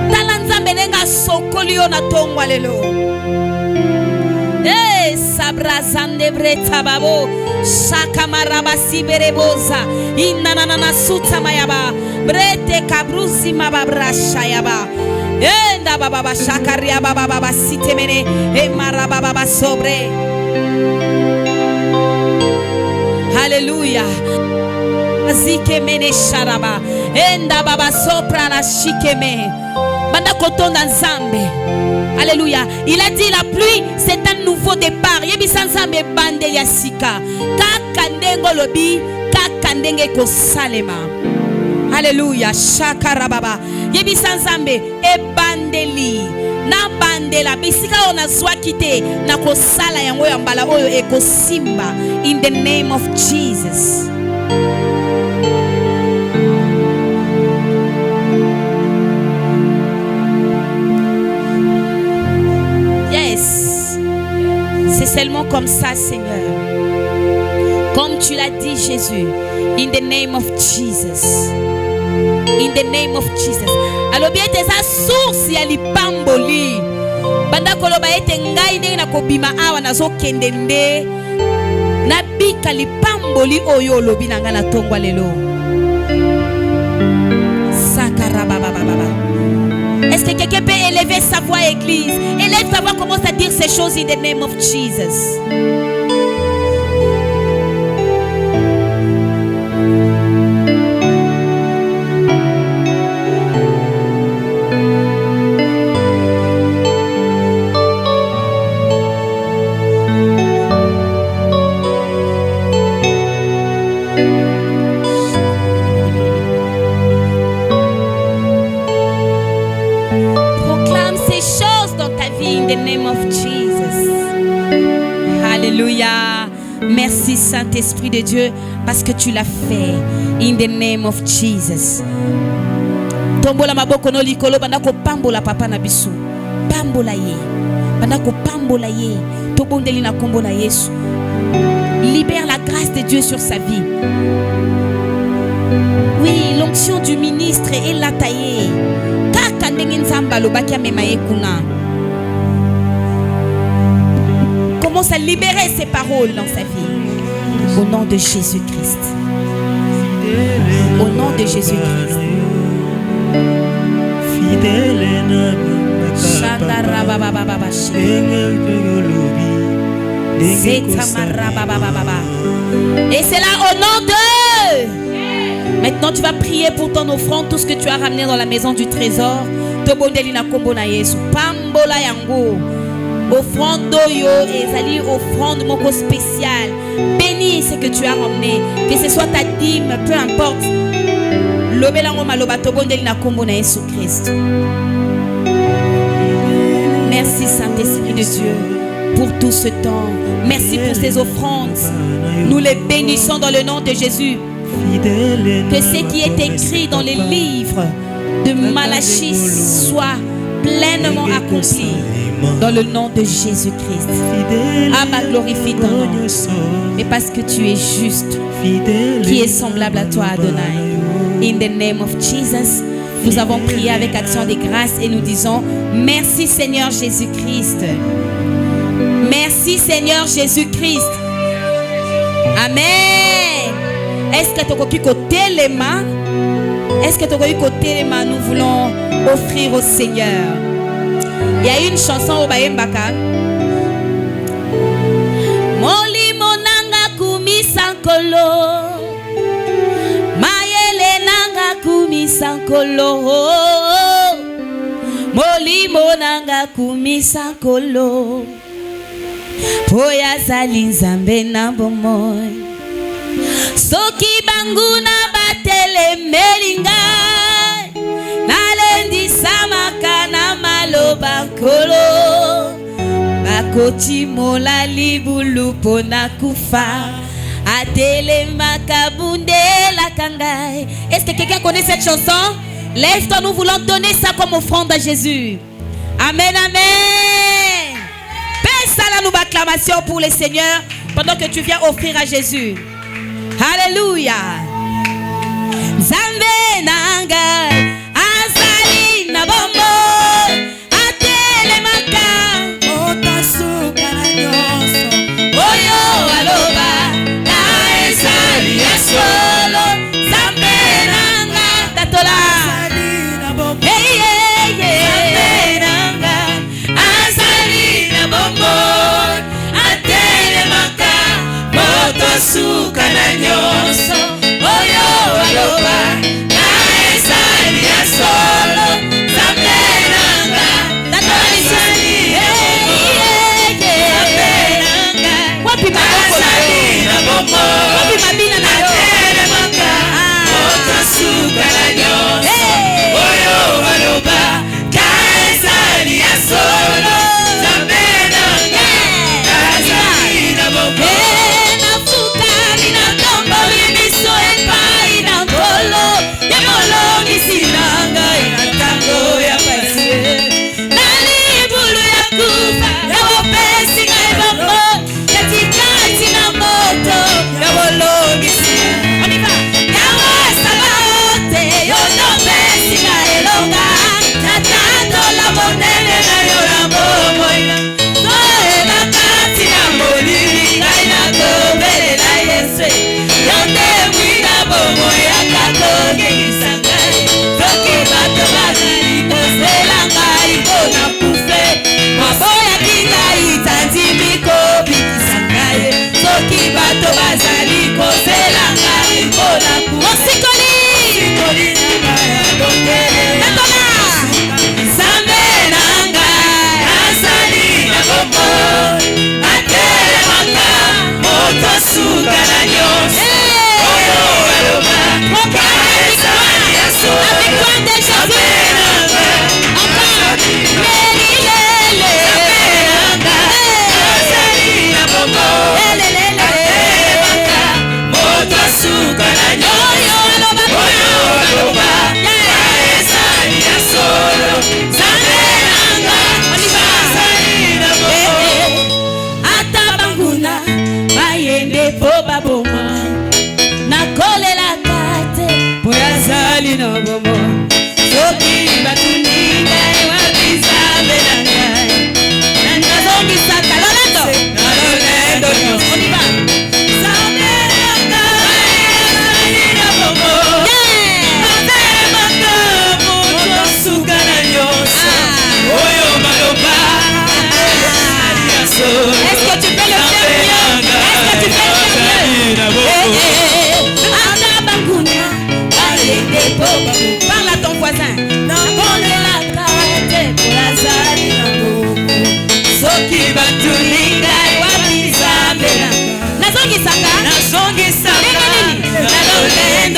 Talanzambe nenga sokoli ona tongwa lelo. Eh sabra zande breta babo. Shakamaraba sibereboza inanana sutsa mayaba brete kabrusi mababra shayaba enda baba shakaria baba sitemene e maraba baba sobre. Hallelujah. Zikemene sharaba enda baba sopra na shikeme banda kotonda nzambe. Alléluia. Il a dit la pluie, c'est un nouveau départ. Yebisanzambe bande yasika. Kakandengo lobi, kakandenge ko salema. Alléluia. Shakarababa. Yebisanzambe e bandeli. Na bandela bisika ona zwa kite na ko sala yango ya mbala oyo e ko simba in the name of Jesus. C'est seulement comme ça, Seigneur. Comme tu l'as dit, Jésus. In the name of Jesus. In the name of Jesus. Alors bien, c'est sa source ya lipamboli. Banda koloba ete ngai ndenge na kobima awa nazo kendende. Na bika lipamboli oyo lobi nanga na tongwa lelo. Sakarababababa. Est-ce que quelqu'un peut élever sa voix, église? Élève ta voix, commence à dire ces choses in the name of Jesus. Merci Saint-Esprit de Dieu parce que tu l'as fait. In the name of Jesus. Tombola maboko no likolo banda ko pambola papa na biso. Pambola ye. Banda ko pambola ye. Tobondeli na kombo na Yesu. Libère la grâce de Dieu sur sa vie. Oui, l'onction du ministre est la taillée. Kaka ndenge nzamba lobaki amema ye kuna. Commence à libérer ses paroles dans sa vie. Au nom de Jésus-Christ. Au nom de Jésus-Christ. Et c'est là au nom de. Maintenant tu vas prier pour ton offrande, tout ce que tu as ramené dans la maison du trésor. Tobondelina kombo na Yesu. Pambola yango. Offrande yo ezali offrande moko spéciale. Bénis ce que tu as ramené, que ce soit ta dîme, peu importe. Lobelango maloba tobondelina kombo na Yesu Christ. Merci Saint-Esprit de Dieu pour tout ce temps. Merci pour ces offrandes. Nous les bénissons dans le nom de Jésus. Que ce qui est écrit dans les livres de Malachie soit pleinement accompli dans le nom de Jésus-Christ. Abba, glorifie ton nom. Mais parce que tu es juste, qui est semblable à toi, Adonai. In the name of Jesus, nous avons prié avec action de grâce et nous disons merci Seigneur Jésus-Christ. Merci Seigneur Jésus-Christ. Amen. Est-ce que tu as côté les mains? Est-ce que tu as côté les mains? Nous voulons offrir au Seigneur. Il y a une chanson au Bayembaka. Moli monanga kumi sankolo. Mayele nanga kumi sankolo. Moli monanga kumi sankolo. Poya zali nzambe na bomoi. Soki banguna batele melinga. Nalendi samaka na maloba kolo. Bakoti mola libulu pona kufa. Atele makabunde la kangai. Est-ce que quelqu'un connaît cette chanson? Lève-toi, nous voulons donner ça comme offrande à Jésus. Amen, amen. Passe à la acclamation pour le Seigneur pendant que tu viens offrir à Jésus. Alléluia. Zambe nanga azali na bombo atele maka otasuka na nyonso oyo aloba na ezali ya solo zambe nanga tatola hey hey hey zambe nanga azali na bombo atele maka otasuka na nyonso oyo aloba na ezali ya solo zambe nanga tatola ezali zambe nanga wapi azali na bombo wapi mabina na atele maka otasuka na nyonso oyo aloba na ezali ya solo zambe nanga azali na bombo. Moto,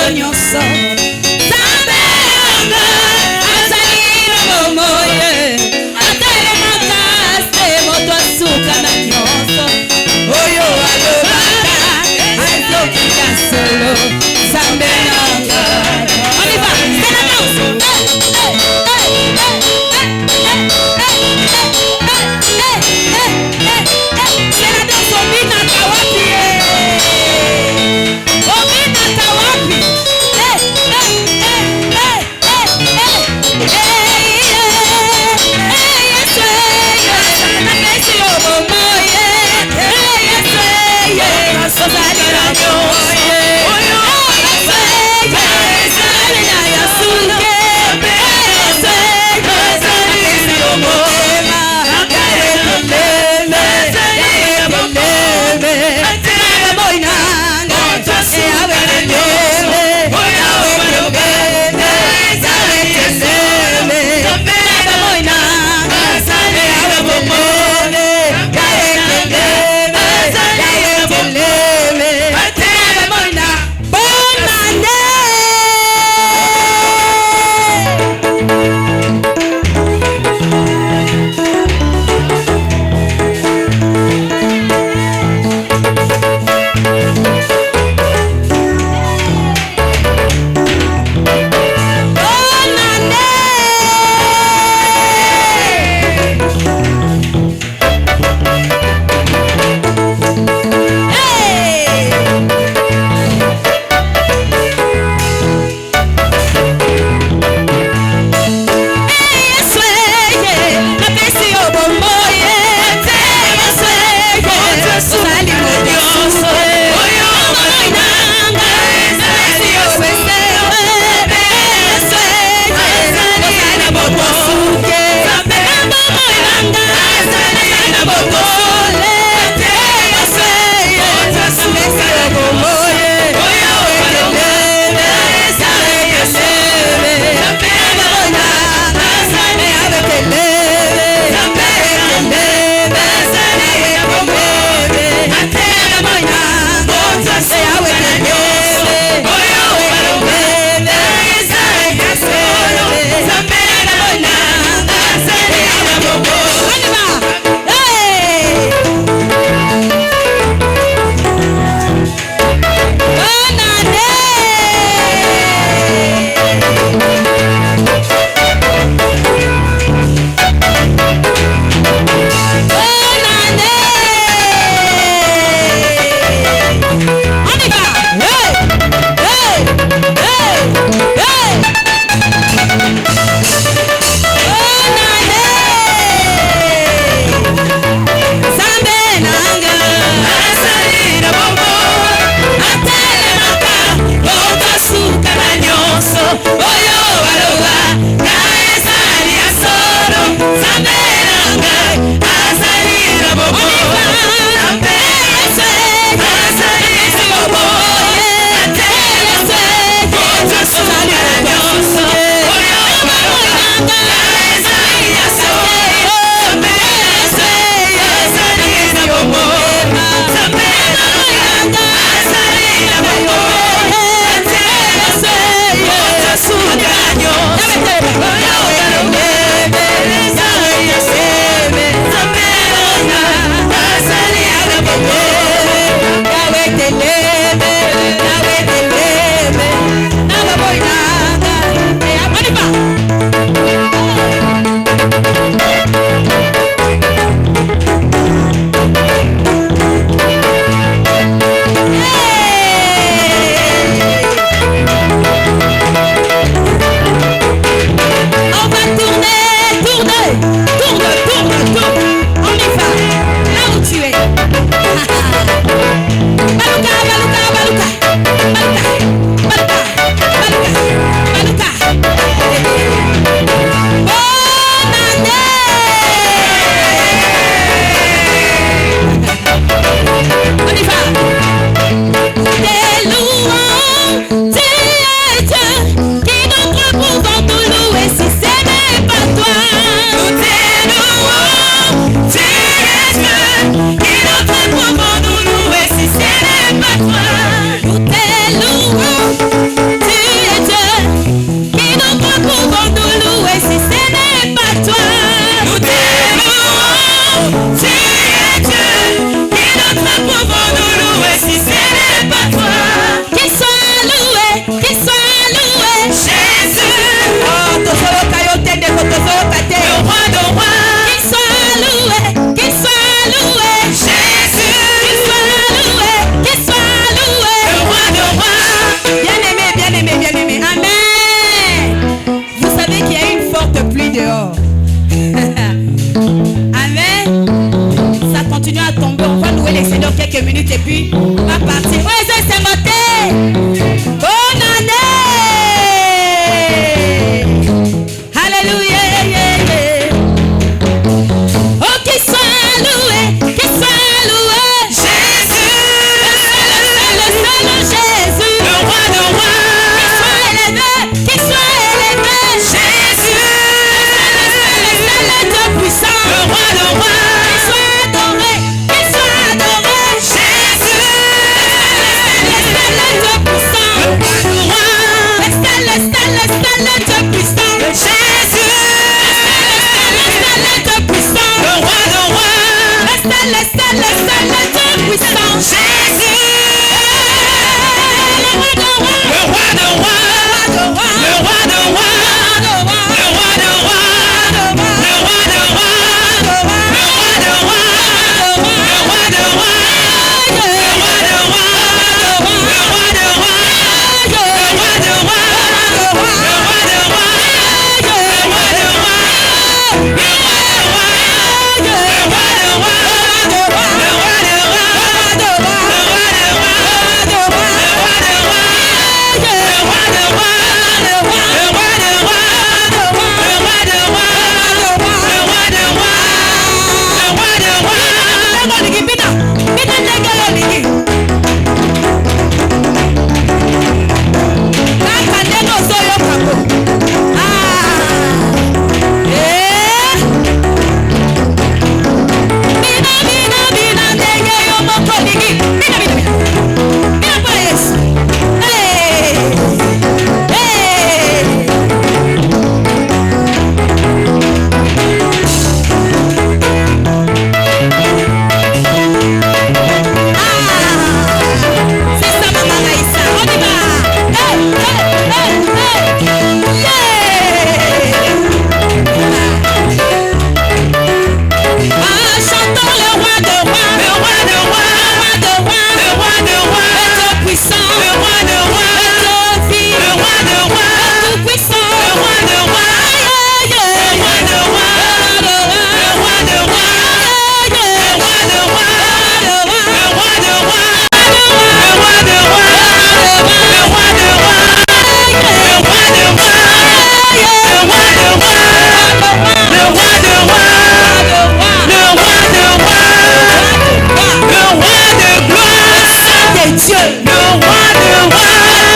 mokolo nyonso Nzambe nanga azali na bomoi atelemaka se moto asuka na nyonso oyo alobaka azokika solo Nzambe nanga. On y va, c'est la danse. C'est la danse au Minata wapi. Au Minata wapi.
Nous te louons.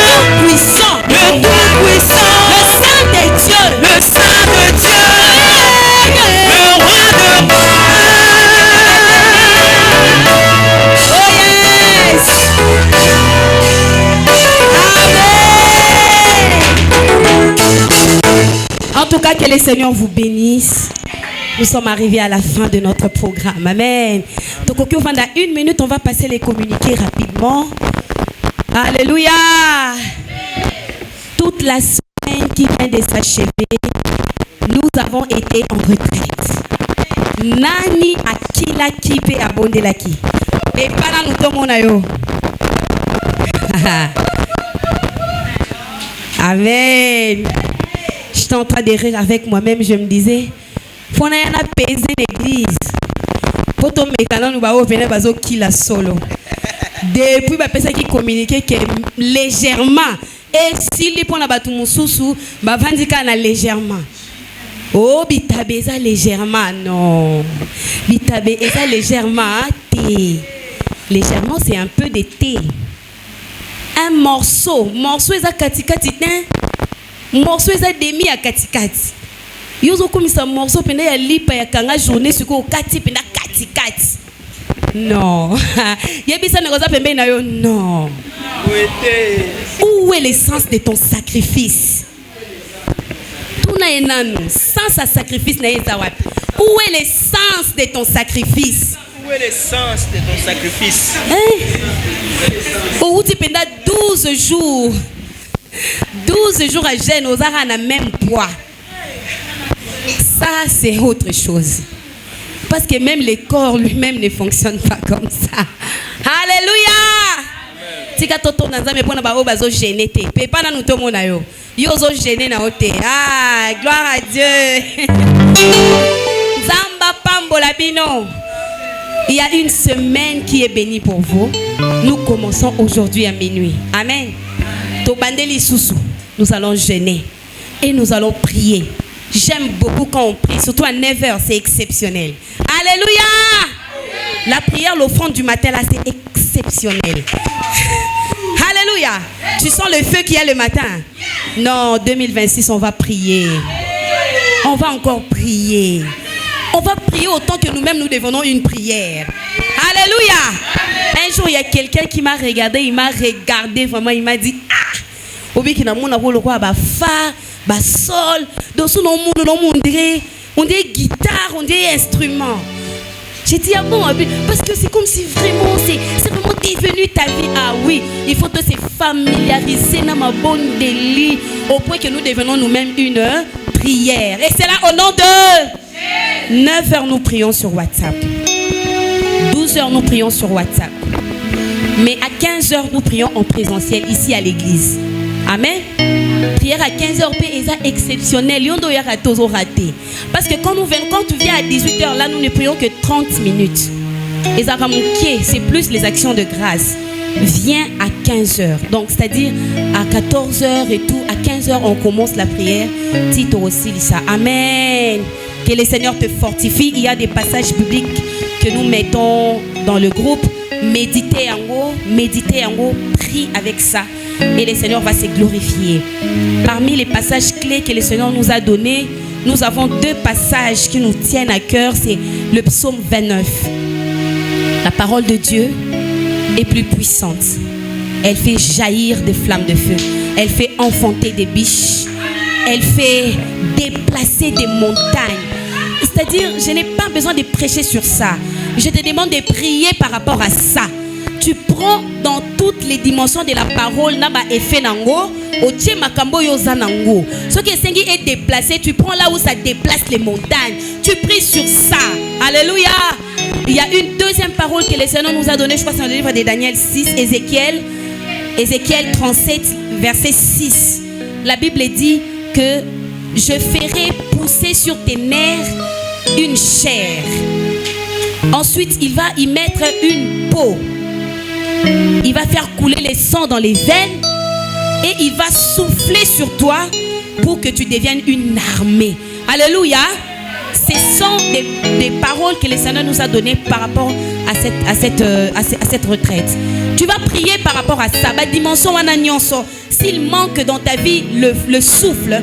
Tout-puissant, le Tout-puissant, le Saint des dieux, le Saint de Dieu, le roi de roi. Oh yes. Amen. En tout cas, que le Seigneur vous bénisse. Nous sommes arrivés à la fin de notre programme. Amen. Donc, au pendant 1 minute, on va passer les communiqués rapidement. Alléluia. Toute la semaine qui vient de s'achever, nous avons été en retraite. Nani akila kipe abondelaki. Et pendant nous tomonayo. Amen. J'étais en train de rire avec moi-même. Je me disais, faut n'a apaiser l'église. Pour ton mécanisme, nous va venir bazo qui la solo. Depuis la personne qui communiquait que légèrement. Et si les points là-bas tout mon sous, bah vandika na légèrement. Oh bitabe ça légèrement non. Bitabe ça légèrement thé. Légèrement c'est un peu de thé. Un morceau ça katikati morceau ça demi à katikati. Yozo comme ça morceau pena ya lipa ya kanga journée suko kati pena katikati. Non. Yebisa negoza pembe na yo non. Où est l'essence de ton sacrifice? Tout na enano sans sa sacrifice na yeza wapi. Où est l'essence de ton sacrifice?
Où est l'essence de ton sacrifice?
Où tu penda 12 jours. 12 jours à jeûne aux arts na même poids. Ça c'est autre chose. Parce que même le corps lui-même ne fonctionne pas comme ça. Alléluia. Tika toto na nzambe pona ba obazo gêner te. Pepa na nuto mona yo. Yo zo gêner na ote. Ah, gloire à Dieu. Zamba pambola bino. Il y a une semaine qui est bénie pour vous. Nous commençons aujourd'hui à minuit. Amen. To bandeli sousou. Nous allons jeûner et nous allons prier. J'aime beaucoup quand on prie, surtout à 9h, c'est exceptionnel. Alléluia! La prière, l'offrande du matin, là, c'est exceptionnel. Alléluia! Tu sens le feu qu'il y a le matin? Non, 2026, on va prier. On va encore prier. On va prier autant que nous-mêmes, nous devenons une prière. Alléluia! Un jour, il y a quelqu'un qui m'a regardé, vraiment, il m'a dit, ah! Bah sol, dans son nom on dirait guitare, on dirait instrument. J'ai dit ah bon, parce que c'est comme si vraiment c'est vraiment devenu ta vie. Ah oui, il faut te se familiariser dans ma bonne délit au point que nous devenons nous-mêmes une prière. Et c'est là au nom de 9h nous prions sur WhatsApp. 12h nous prions sur WhatsApp. Mais à 15h nous prions en présentiel ici à l'église. Amen. Prière à 15h est exceptionnelle. Parce que quand tu viens à 18h, là, nous ne prions que 30 minutes. Et ça c'est plus les actions de grâce. Viens à 15h. Donc, c'est-à-dire à 14h et tout, à 15h, on commence la prière. Tito aussi, ça. Amen. Que le Seigneur te fortifie. Il y a des passages bibliques que nous mettons dans le groupe. Méditez en haut, prie avec ça. Et le Seigneur va se glorifier. Parmi les passages clés que le Seigneur nous a donnés, nous avons 2 passages qui nous tiennent à cœur. C'est le psaume 29. La parole de Dieu est plus puissante. Elle fait jaillir des flammes de feu. Elle fait enfanter des biches. Elle fait déplacer des montagnes. C'est-à-dire, je n'ai pas besoin de prêcher sur ça. Je te demande de prier par rapport à ça. Tu prends dans toutes les dimensions de la parole, naba effet nango, otie makambo yoza nango. Ce qui est déplacé, tu prends là où ça déplace les montagnes. Tu pries sur ça. Alléluia. Il y a une deuxième parole que le Seigneur nous a donnée, je crois que c'est dans le livre de Daniel 6, Ézéchiel 37, verset 6. La Bible dit que je ferai pousser sur tes nerfs une chair. Ensuite, il va y mettre une peau. Il va faire couler le sang dans les veines et il va souffler sur toi pour que tu deviennes une armée. Alléluia. Ce sont des paroles que le Seigneur nous a données par rapport à cette retraite. Tu vas prier par rapport à ça. S'il manque dans ta vie le souffle,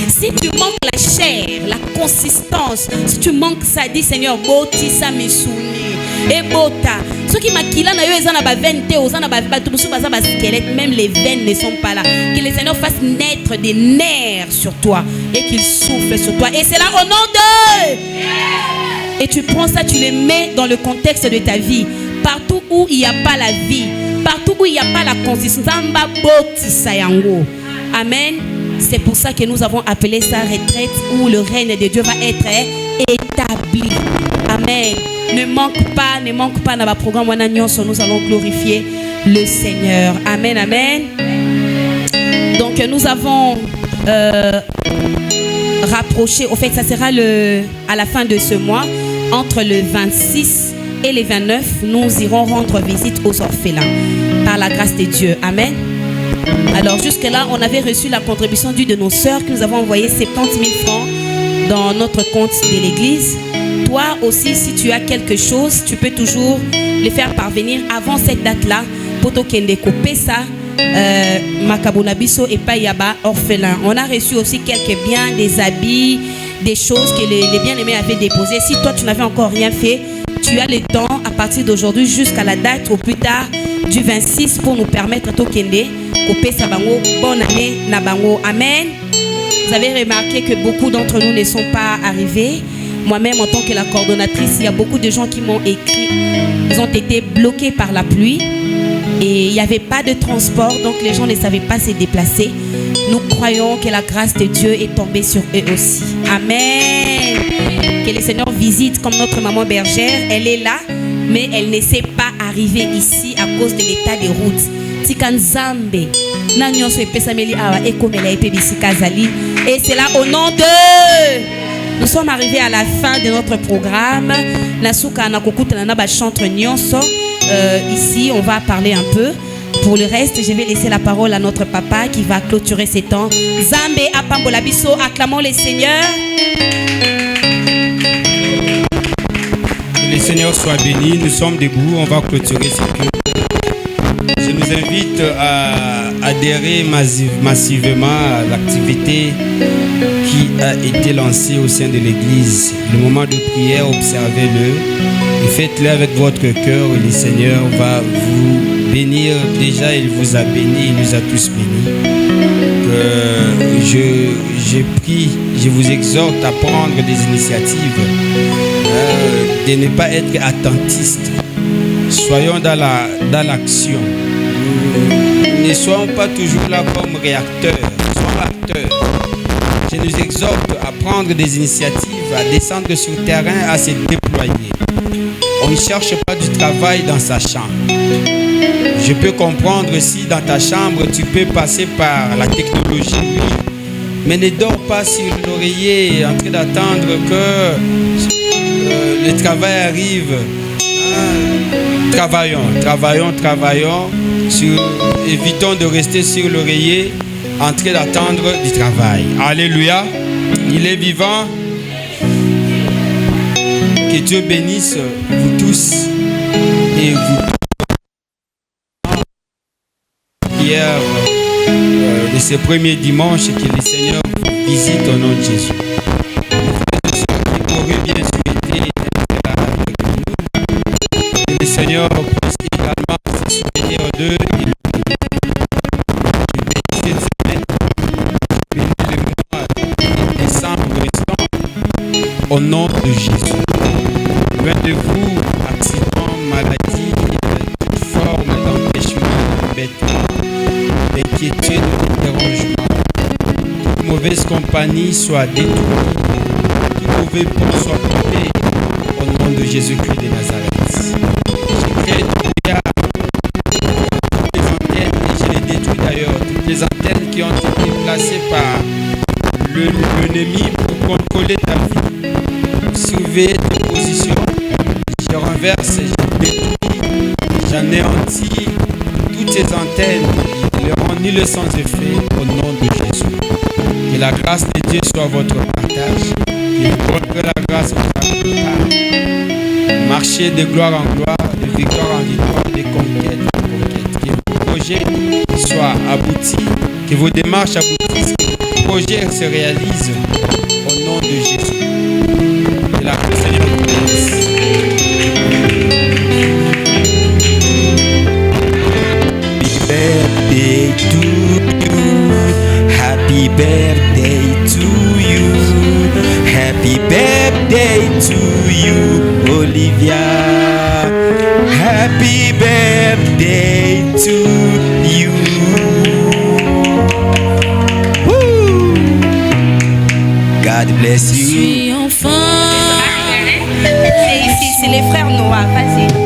si tu manques la chair, la consistance, si tu manques ça, dis Seigneur, boti sa misuni, et bota. Ceux qui maquillent même les veines ne sont pas là. Que le Seigneur fasse naître des nerfs sur toi et qu'il souffle sur toi. Et c'est là au nom de... Et tu prends ça, tu les mets dans le contexte de ta vie. Partout où il n'y a pas la vie, partout où il n'y a pas la consistance. Amen. C'est pour ça que nous avons appelé ça retraite où le règne de Dieu va être établi. Amen. Ne manque pas dans le programme. Nous allons glorifier le Seigneur. Amen, amen. Donc nous avons rapproché, au fait ça sera à la fin de ce mois, entre le 26 et le 29, nous irons rendre visite aux orphelins par la grâce de Dieu. Amen. Alors jusque-là, on avait reçu la contribution d'une de nos sœurs que nous avons envoyé 70 000 francs dans notre compte de l'église. Toi aussi, si tu as quelque chose, tu peux toujours le faire parvenir avant cette date-là. Poto kende couper ça, Makabunabiso et Payaba orphelin. On a reçu aussi quelques biens, des habits, des choses que les bien-aimés avaient déposées. Si toi tu n'avais encore rien fait, tu as le temps à partir d'aujourd'hui jusqu'à la date au plus tard du 26 pour nous permettre to kende couper ça bango. Bonne année na bango. Amen. Vous avez remarqué que beaucoup d'entre nous ne sont pas arrivés. Moi-même, en tant que la coordonnatrice, il y a beaucoup de gens qui m'ont écrit. Ils ont été bloqués par la pluie et il n'y avait pas de transport, donc les gens ne savaient pas se déplacer. Nous croyons que la grâce de Dieu est tombée sur eux aussi. Amen. Que le Seigneur visite comme notre maman bergère. Elle est là, mais elle ne s'est pas arrivée ici à cause de l'état des routes. Tikanzambe. Et c'est là au nom de... Nous sommes arrivés à la fin de notre programme. Ici, on va parler un peu. Pour le reste, je vais laisser la parole à notre papa qui va clôturer ces temps. Zambe apambola biso, acclamons les seigneurs.
Que le Seigneur soit béni. Nous sommes debout, on va clôturer ce culte. Je nous invite à adhérer massivement à l'activité qui a été lancée au sein de l'église. Le moment de prière, observez-le et faites-le avec votre cœur et le Seigneur va vous bénir. Déjà, il vous a béni, il nous a tous bénis. Je prie, je vous exhorte à prendre des initiatives, de ne pas être attentistes. Soyons dans l'action. Ne soyons pas toujours là comme réacteurs, soyons acteurs. Je nous exhorte à prendre des initiatives, à descendre sur le terrain, à se déployer. On ne cherche pas du travail dans sa chambre. Je peux comprendre si dans ta chambre, tu peux passer par la technologie, oui. Mais ne dors pas sur l'oreiller en train d'attendre que le travail arrive. Travaillons. Évitons de rester sur l'oreiller en train d'attendre du travail. Alléluia. Il est vivant. Que Dieu bénisse vous tous et vous. Prière de ce premier dimanche, que le Seigneur vous visite au nom de Jésus. Ceux qui pourraient bien souhaiter être avec nous, que le Seigneur puisse également se souvenir d'eux. Cette semaine, bénis le mois de décembre restant au nom de Jésus. Loin de vous, accidents, maladies, toute forme d'empêchement, d'embêtement, d'inquiétude, de dérangement. Toute mauvaise compagnie soit détruite, tout mauvais pont soit coupé au nom de Jésus-Christ de Nazareth. Je crée toutes les antennes et je les détruis d'ailleurs. Toutes les antennes qui ont été placées par l'ennemi pour contrôler ta vie, surveiller tes positions. Je renverse, je détruis, j'anéantis toutes ces antennes. Ils n'auront ni le sans effet au nom de Jésus. Que Que la grâce de Dieu soit votre partage. Qu'il vous donne la grâce de faire marcher de gloire en gloire, de victoire en victoire, de conquête en conquête. Que vos projets soient aboutis, que vos démarches aboutissent, que vos projets se réalisent au nom de Jésus. Que la grâce du Seigneur vous bénisse.
Happy birthday to you. Happy birthday to you, Olivia. Happy birthday to you. Woo. God bless you.
Je suis enfant. C'est les frères Noah, vas-y.